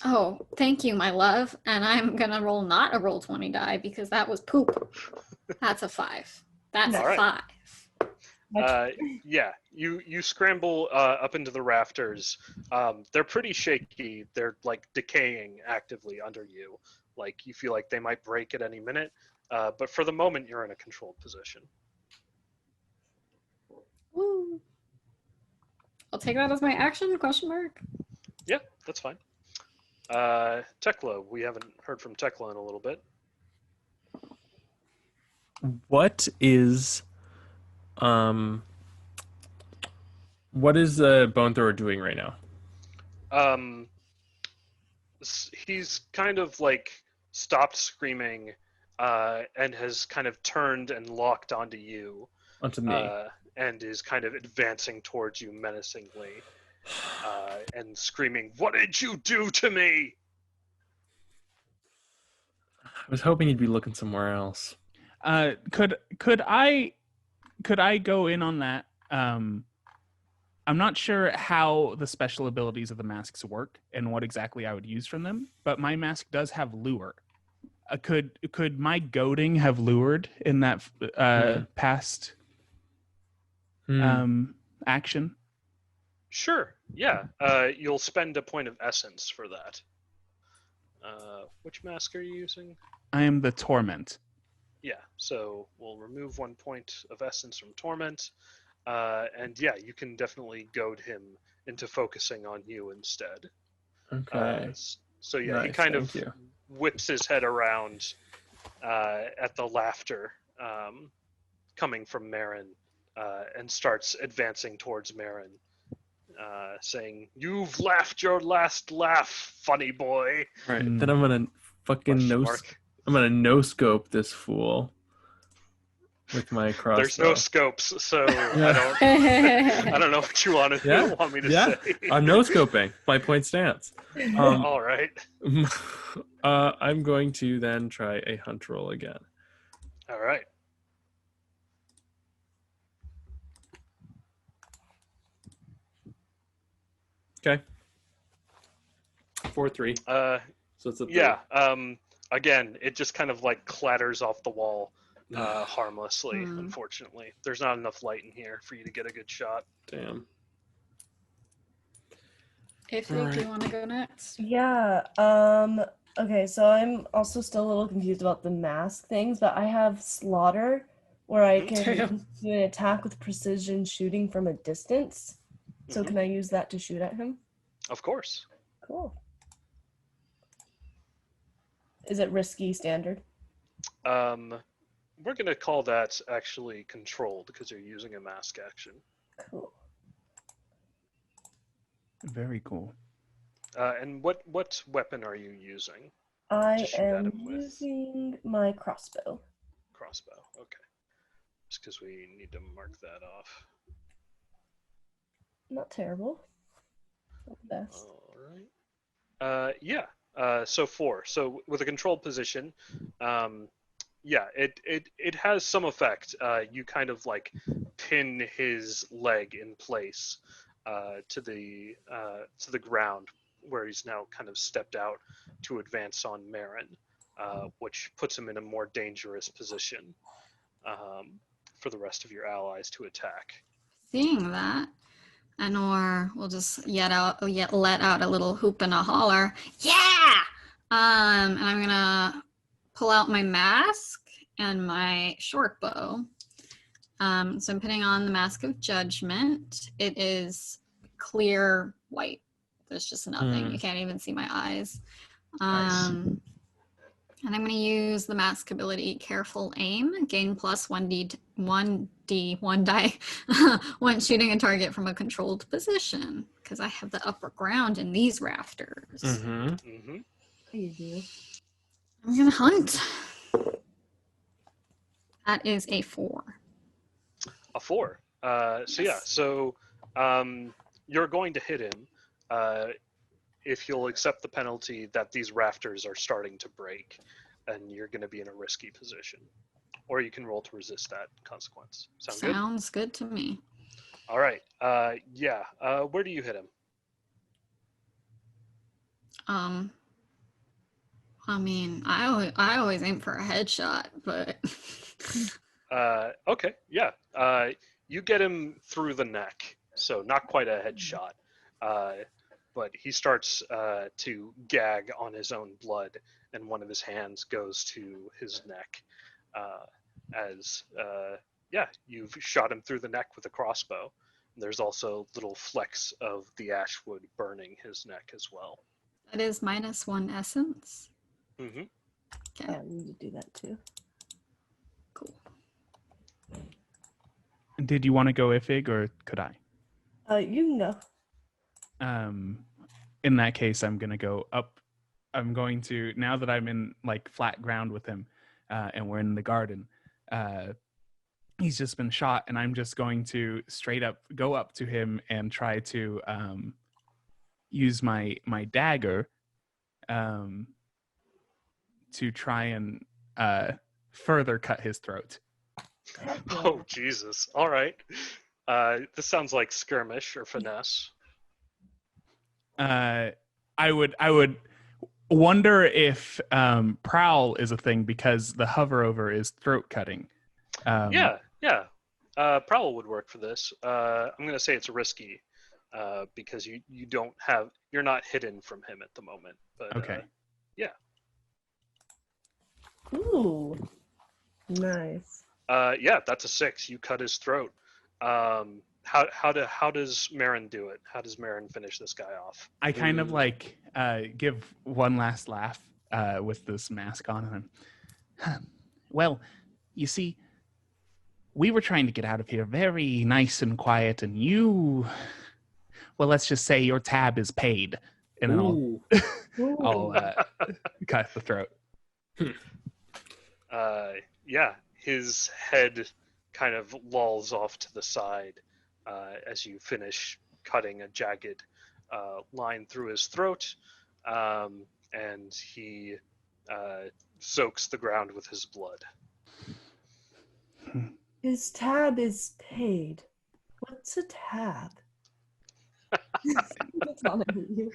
Oh, thank you, my love. And I'm gonna roll not a roll 20 die because that was poop. That's a 5. That's a 5. Yeah, you scramble up into the rafters. They're pretty shaky. They're decaying actively under you. You feel like they might break at any minute. But for the moment, you're in a controlled position. Woo. I'll take that as my action, question mark. Yeah, that's fine. Tekla, we haven't heard from Tekla in a little bit. What is the Bone Thrower doing right now? He's kind of stopped screaming and has kind of turned and locked onto you. Onto me. And is kind of advancing towards you menacingly and screaming, "What did you do to me?" I was hoping you'd be looking somewhere else. Could I go in on that? I'm not sure how the special abilities of the masks work and what exactly I would use from them, but my mask does have lure. Could my goading have lured in that past action? Sure. Yeah. You'll spend a point of essence for that. Which mask are you using? I am the Torment. Yeah. So we'll remove 1 point of essence from Torment. And yeah, you can definitely goad him into focusing on you instead. Okay. So yeah, nice, he kind of whips his head around at the laughter coming from Marin, and starts advancing towards Marin, saying, "You've laughed your last laugh, funny boy." All right, then I'm gonna fucking Question mark. I'm gonna no scope this fool with my crossbow. There's no scopes, so Yeah. I don't know what you want me to Yeah, say. I'm no scoping. My point stands. All right. I'm going to then try a hunt roll again. All right. Okay. 4-3. So it's a 3. Yeah. Again, it just kind of like clatters off the wall harmlessly. Unfortunately, there's not enough light in here for you to get a good shot. Damn. If Alright. you want to go next. Yeah. Okay, so I'm also still a little confused about the mask things, but I have slaughter where I can Damn. do an attack with precision shooting from a distance. So Mhm. can I use that to shoot at him? Of course. Cool. Is it risky standard? We're gonna call that actually controlled because you're using a mask action. Cool. Very cool. And what weapon are you using? I shoot at am him with. using my crossbow. Crossbow. Okay. Just because we need to mark that off. Not terrible. Not the best. All right. Yeah. So 4. So with a controlled position, yeah, it has some effect. You kind of like pin his leg in place to the ground where he's now kind of stepped out to advance on Marin, which puts him in a more dangerous position for the rest of your allies to attack. Seeing that, Anor will just let out a little hoop and a holler. Yeah! And I'm gonna pull out my mask and my short bow. So I'm putting on the Mask of Judgment. It is clear white. There's just nothing. You can't even see my eyes. Nice. And I'm going to use the mask ability Careful Aim, gain plus 1 die when shooting a target from a controlled position, because I have the upper ground in these rafters. Mm-hmm. Mm-hmm. You do. I'm going to hunt. That is a 4. A 4. So yeah, so you're going to hit him if you'll accept the penalty that these rafters are starting to break, and you're going to be in a risky position. Or you can roll to resist that consequence. Sounds good to me. All right. Yeah. Where do you hit him? I mean, I always aim for a headshot, but Okay. Yeah. You get him through the neck, so not quite a headshot. But he starts to gag on his own blood, and one of his hands goes to his neck. Yeah, you've shot him through the neck with a crossbow. There's also little flecks of the ash wood burning his neck as well. that is -1 essence. Mm-hmm. Okay, I need to do that too. cool. Did you want to go Ifig or could I? You can go. In that case, I'm gonna go up. I'm going to, now that I'm in like flat ground with him, and we're in the garden. He's just been shot, and I'm just going to straight up go up to him and try to use my dagger to try and further cut his throat. Oh, Jesus. All right. This sounds like skirmish or finesse. I would wonder if prowl is a thing because the hover over is throat cutting. Yeah. Prowl would work for this. I'm going to say it's risky because you're not hidden from him at the moment. But Okay. yeah. Ooh. Nice. Yeah, that's a 6. You cut his throat. How does Marin do it? How does Marin finish this guy off? I kind of like give one last laugh with this mask on him. Well, you see, we were trying to get out of here very nice and quiet, and you, well, let's just say your tab is paid. And then Ooh. I'll cut the throat. Yeah, his head kind of lolls off to the side as you finish cutting a jagged line through his throat, and he soaks the ground with his blood. His tab is paid. What's a tab? That's all I knew.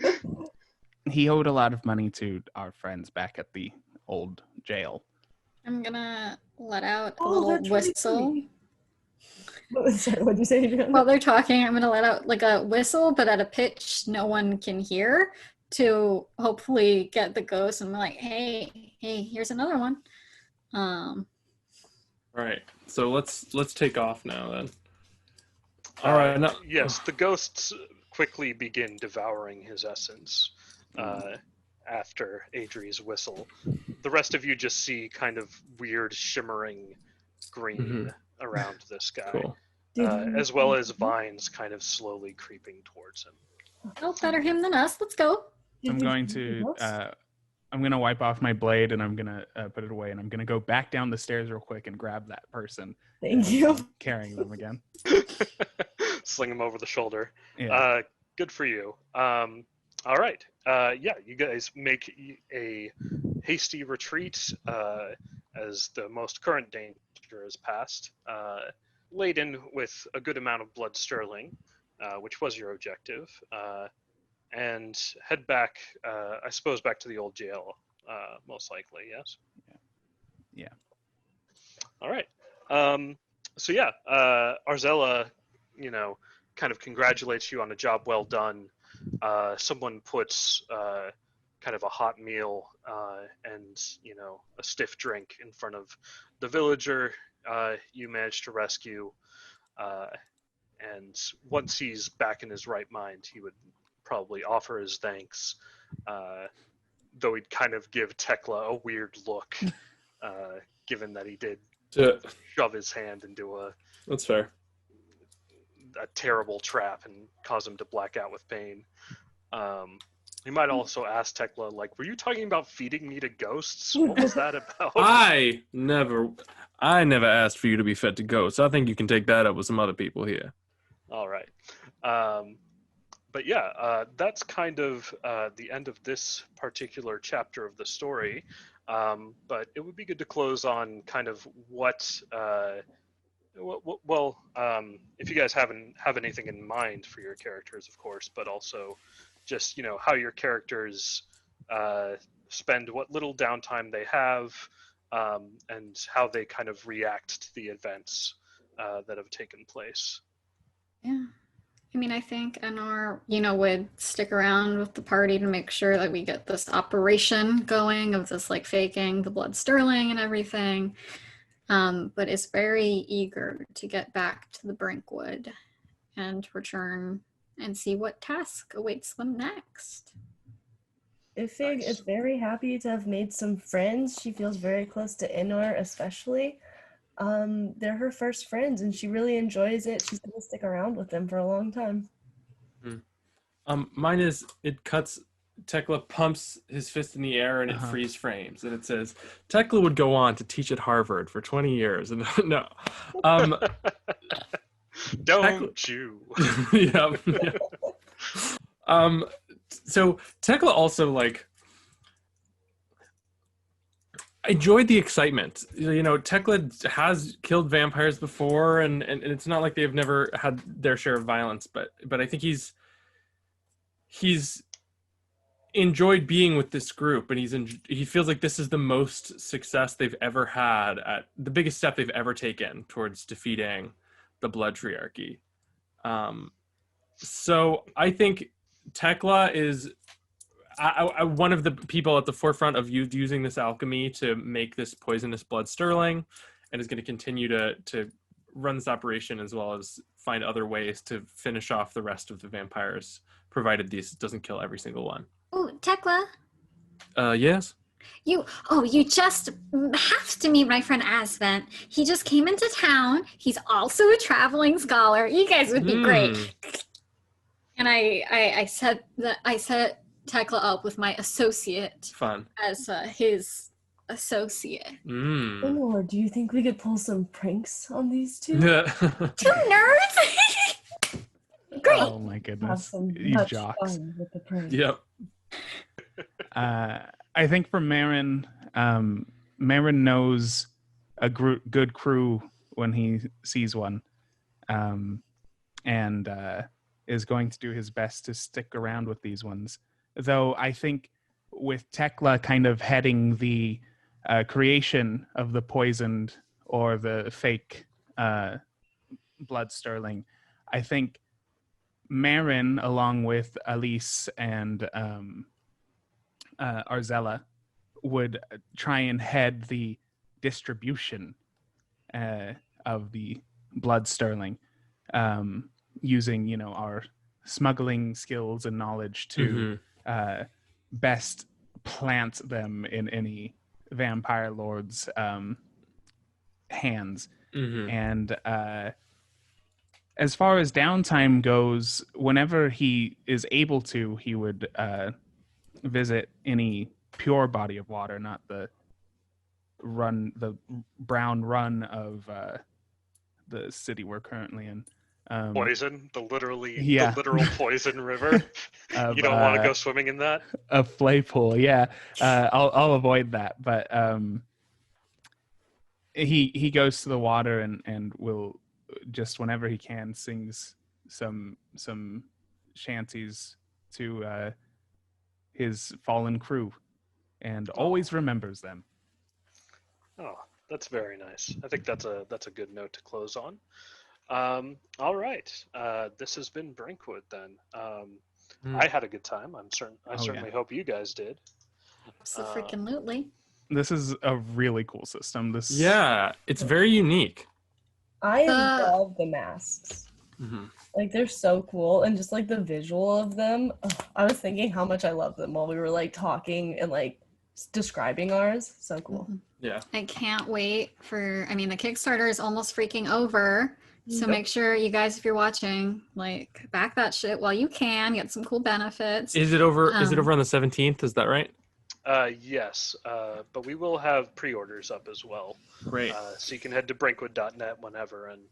He owed a lot of money to our friends back at the old jail. I'm gonna let out a Oh, little that's really whistle. funny. Sorry, what'd you say, Adriana? While they're talking, I'm gonna let out like a whistle, but at a pitch no one can hear, to hopefully get the ghost and be like, hey, here's another one. All right, so let's take off now then. All right. No. Yes, the ghosts quickly begin devouring his essence after Adri's whistle. The rest of you just see kind of weird shimmering green around this guy, Cool. as well as vines kind of slowly creeping towards him. Oh, better him than us. Let's go. I'm going to wipe off my blade, and I'm gonna put it away, and I'm gonna go back down the stairs real quick and grab that person. Thank you. Carrying them again. Sling him over the shoulder. Yeah. Good for you. All right. Yeah, you guys make a hasty retreat as the most current danger is passed, laden with a good amount of blood sterling, which was your objective, and head back, I suppose, back to the old jail, most likely, yes? Yeah. All right. So yeah, Arzella, kind of congratulates you on a job well done. Someone puts kind of a hot meal and a stiff drink in front of the villager you managed to rescue, and once he's back in his right mind, he would probably offer his thanks, though he'd kind of give Tekla a weird look, given that he did shove his hand into That's fair. a terrible trap and cause him to black out with pain. He might also ask Tekla, like, were you talking about feeding me to ghosts? What was that about? I never asked for you to be fed to ghosts. I think you can take that up with some other people here. All right. But yeah, that's kind of the end of this particular chapter of the story. But it would be good to close on kind of what if you guys have anything in mind for your characters, of course, but also just how your characters spend what little downtime they have, and how they kind of react to the events that have taken place. Yeah. I mean, I think Enor, would stick around with the party to make sure that we get this operation going of this, like, faking the blood sterling and everything. But is very eager to get back to the Brinkwood and return and see what task awaits them next. Ifig is very happy to have made some friends. She feels very close to Enor, especially. They're her first friends, and she really enjoys it. She's going to stick around with them for a long time. Mine is, it cuts, Tekla pumps his fist in the air and it freeze frames, and it says, Tekla would go on to teach at Harvard for 20 years. And no. Don't you? Yeah. So Tekla also, like, enjoyed the excitement. Tekla has killed vampires before, and it's not like they've never had their share of violence, but I think he's enjoyed being with this group, and he feels like this is the most success they've ever had, at the biggest step they've ever taken towards defeating the Blood Triarchy. So I think Tekla is one of the people at the forefront of using this alchemy to make this poisonous blood sterling, and is going to continue to run this operation, as well as find other ways to finish off the rest of the vampires, provided this doesn't kill every single one. Oh, Tekla, Yes? You just have to meet my friend Asvent. He just came into town. He's also a traveling scholar. You guys would be great. And I set Tekla up with my associate Fun. as his associate. Or do you think we could pull some pranks on these two? Two nerds. Great. Oh my Have goodness, some you much jocks. fun with the pranks. Yep. I think for Marin, Marin knows a good crew when he sees one, and is going to do his best to stick around with these ones. Though I think with Tekla kind of heading the creation of the poisoned or the fake blood sterling, I think Marin, along with Elise and Arzella, would try and head the distribution of the blood sterling, using our smuggling skills and knowledge to best plant them in any vampire lord's hands. And as far as downtime goes, whenever he is able to, he would visit any pure body of water, not the brown run of the city we're currently in. Poison, the literal poison river. Of, you don't want to go swimming in that? A flay pool, yeah. I'll avoid that, but he goes to the water and will just whenever he can sings some shanties to his fallen crew, and always remembers them. Oh, that's very nice. I think that's a good note to close on. All right. This has been Brinkwood then. I had a good time. I certainly hope you guys did. Absolutely. This is a really cool system. It's very unique. I love the masks. Mhm. Like, they're so cool, and just like the visual of them. I was thinking how much I love them while we were like talking and like describing ours. So cool. Yeah. I can't wait for. I mean, the Kickstarter is almost freaking over. So Yep. make sure you guys, if you're watching, like back that shit while you can. Get some cool benefits. Is it over? Is it over on the 17th? Is that right? Yes, but we will have pre-orders up as well. Great. So you can head to brinkwood.net whenever and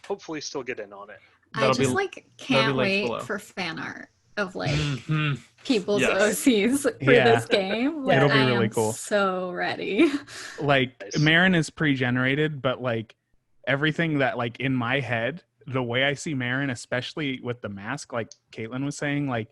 hopefully still get in on it. That'll I just be- can't linked wait below. for fan art of like Mhm. people's Yes. OCs for Yeah. this game. Like, It'll be I really am cool. So ready. Like Nice. Marin is pre-generated, but like everything that like in my head, the way I see Marin, especially with the mask, like Caitlin was saying, like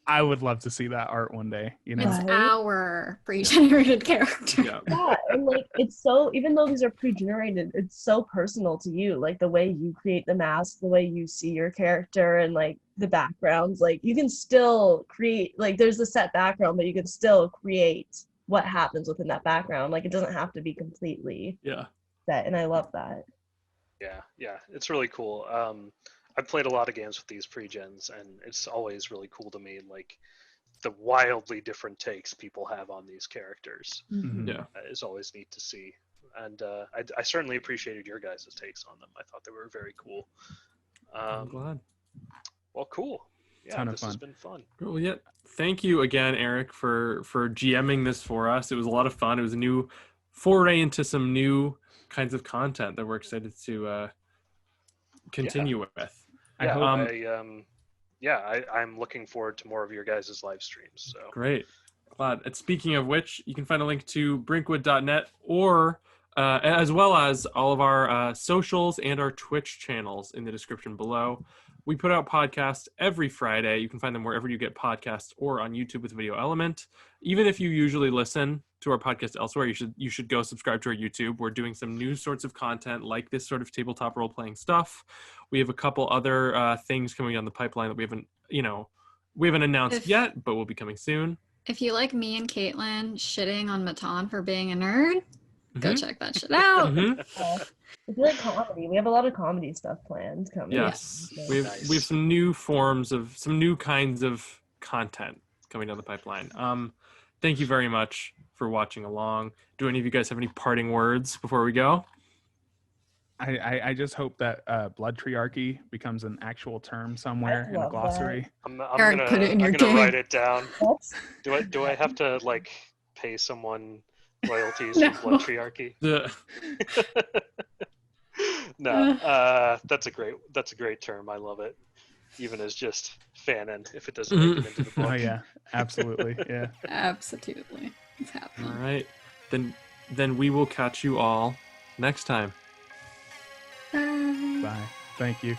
I would love to see that art one day. It's Right. our pre-generated character. Yeah. Yeah, and like it's so, even though these are pre-generated, it's so personal to you. Like the way you create the mask, the way you see your character, and like the backgrounds. Like you can still create, like there's a set background, but you can still create what happens within that background. Like it doesn't have to be completely Yeah. set, and I love that. Yeah, it's really cool. I've played a lot of games with these pre-gens, and it's always really cool to me, like the wildly different takes people have on these characters. Mhm. Yeah. Is always neat to see, and I certainly appreciated your guys' takes on them. I thought they were very cool. I'm glad. Well, cool. Yeah, Ton of this has fun. been fun. Well, yeah. Thank you again, Eric, for GMing this for us. It was a lot of fun. It was a new foray into some new kinds of content that we're excited to continue with. I Yeah, hope I'm looking forward to more of your guys' live streams. So Great. Glad. And speaking of which, you can find a link to brinkwood.net or as well as all of our socials and our Twitch channels in the description below. We put out podcasts every Friday. You can find them wherever you get podcasts or on YouTube with Video Element. Even if you usually listen to our podcast elsewhere, you should go subscribe to our YouTube. We're doing some new sorts of content like this sort of tabletop role-playing stuff. We have a couple other things coming down the pipeline that we haven't announced yet, but will be coming soon. If you like me and Caitlin shitting on Matan for being a nerd, go Mhm. check that shit out. Mhm. If you like comedy, we have a lot of comedy stuff planned coming. Yes, Yeah. we have Nice. some new kinds of content coming down the pipeline. thank you very much for watching along. Do any of you guys have any parting words before we go? I just hope that blood triarchy becomes an actual term somewhere in a love glossary. I'm Eric, gonna put it in your I'm gonna game. write it down. That's Do I have to like pay someone royalties No. for blood triarchy? The, No, that's a great term. I love it. Even as just fanon, if it doesn't make it into the book. Oh yeah, absolutely. Yeah. Absolutely. It's happening. all right. Then we will catch you all next time. Bye. Bye. Thank you.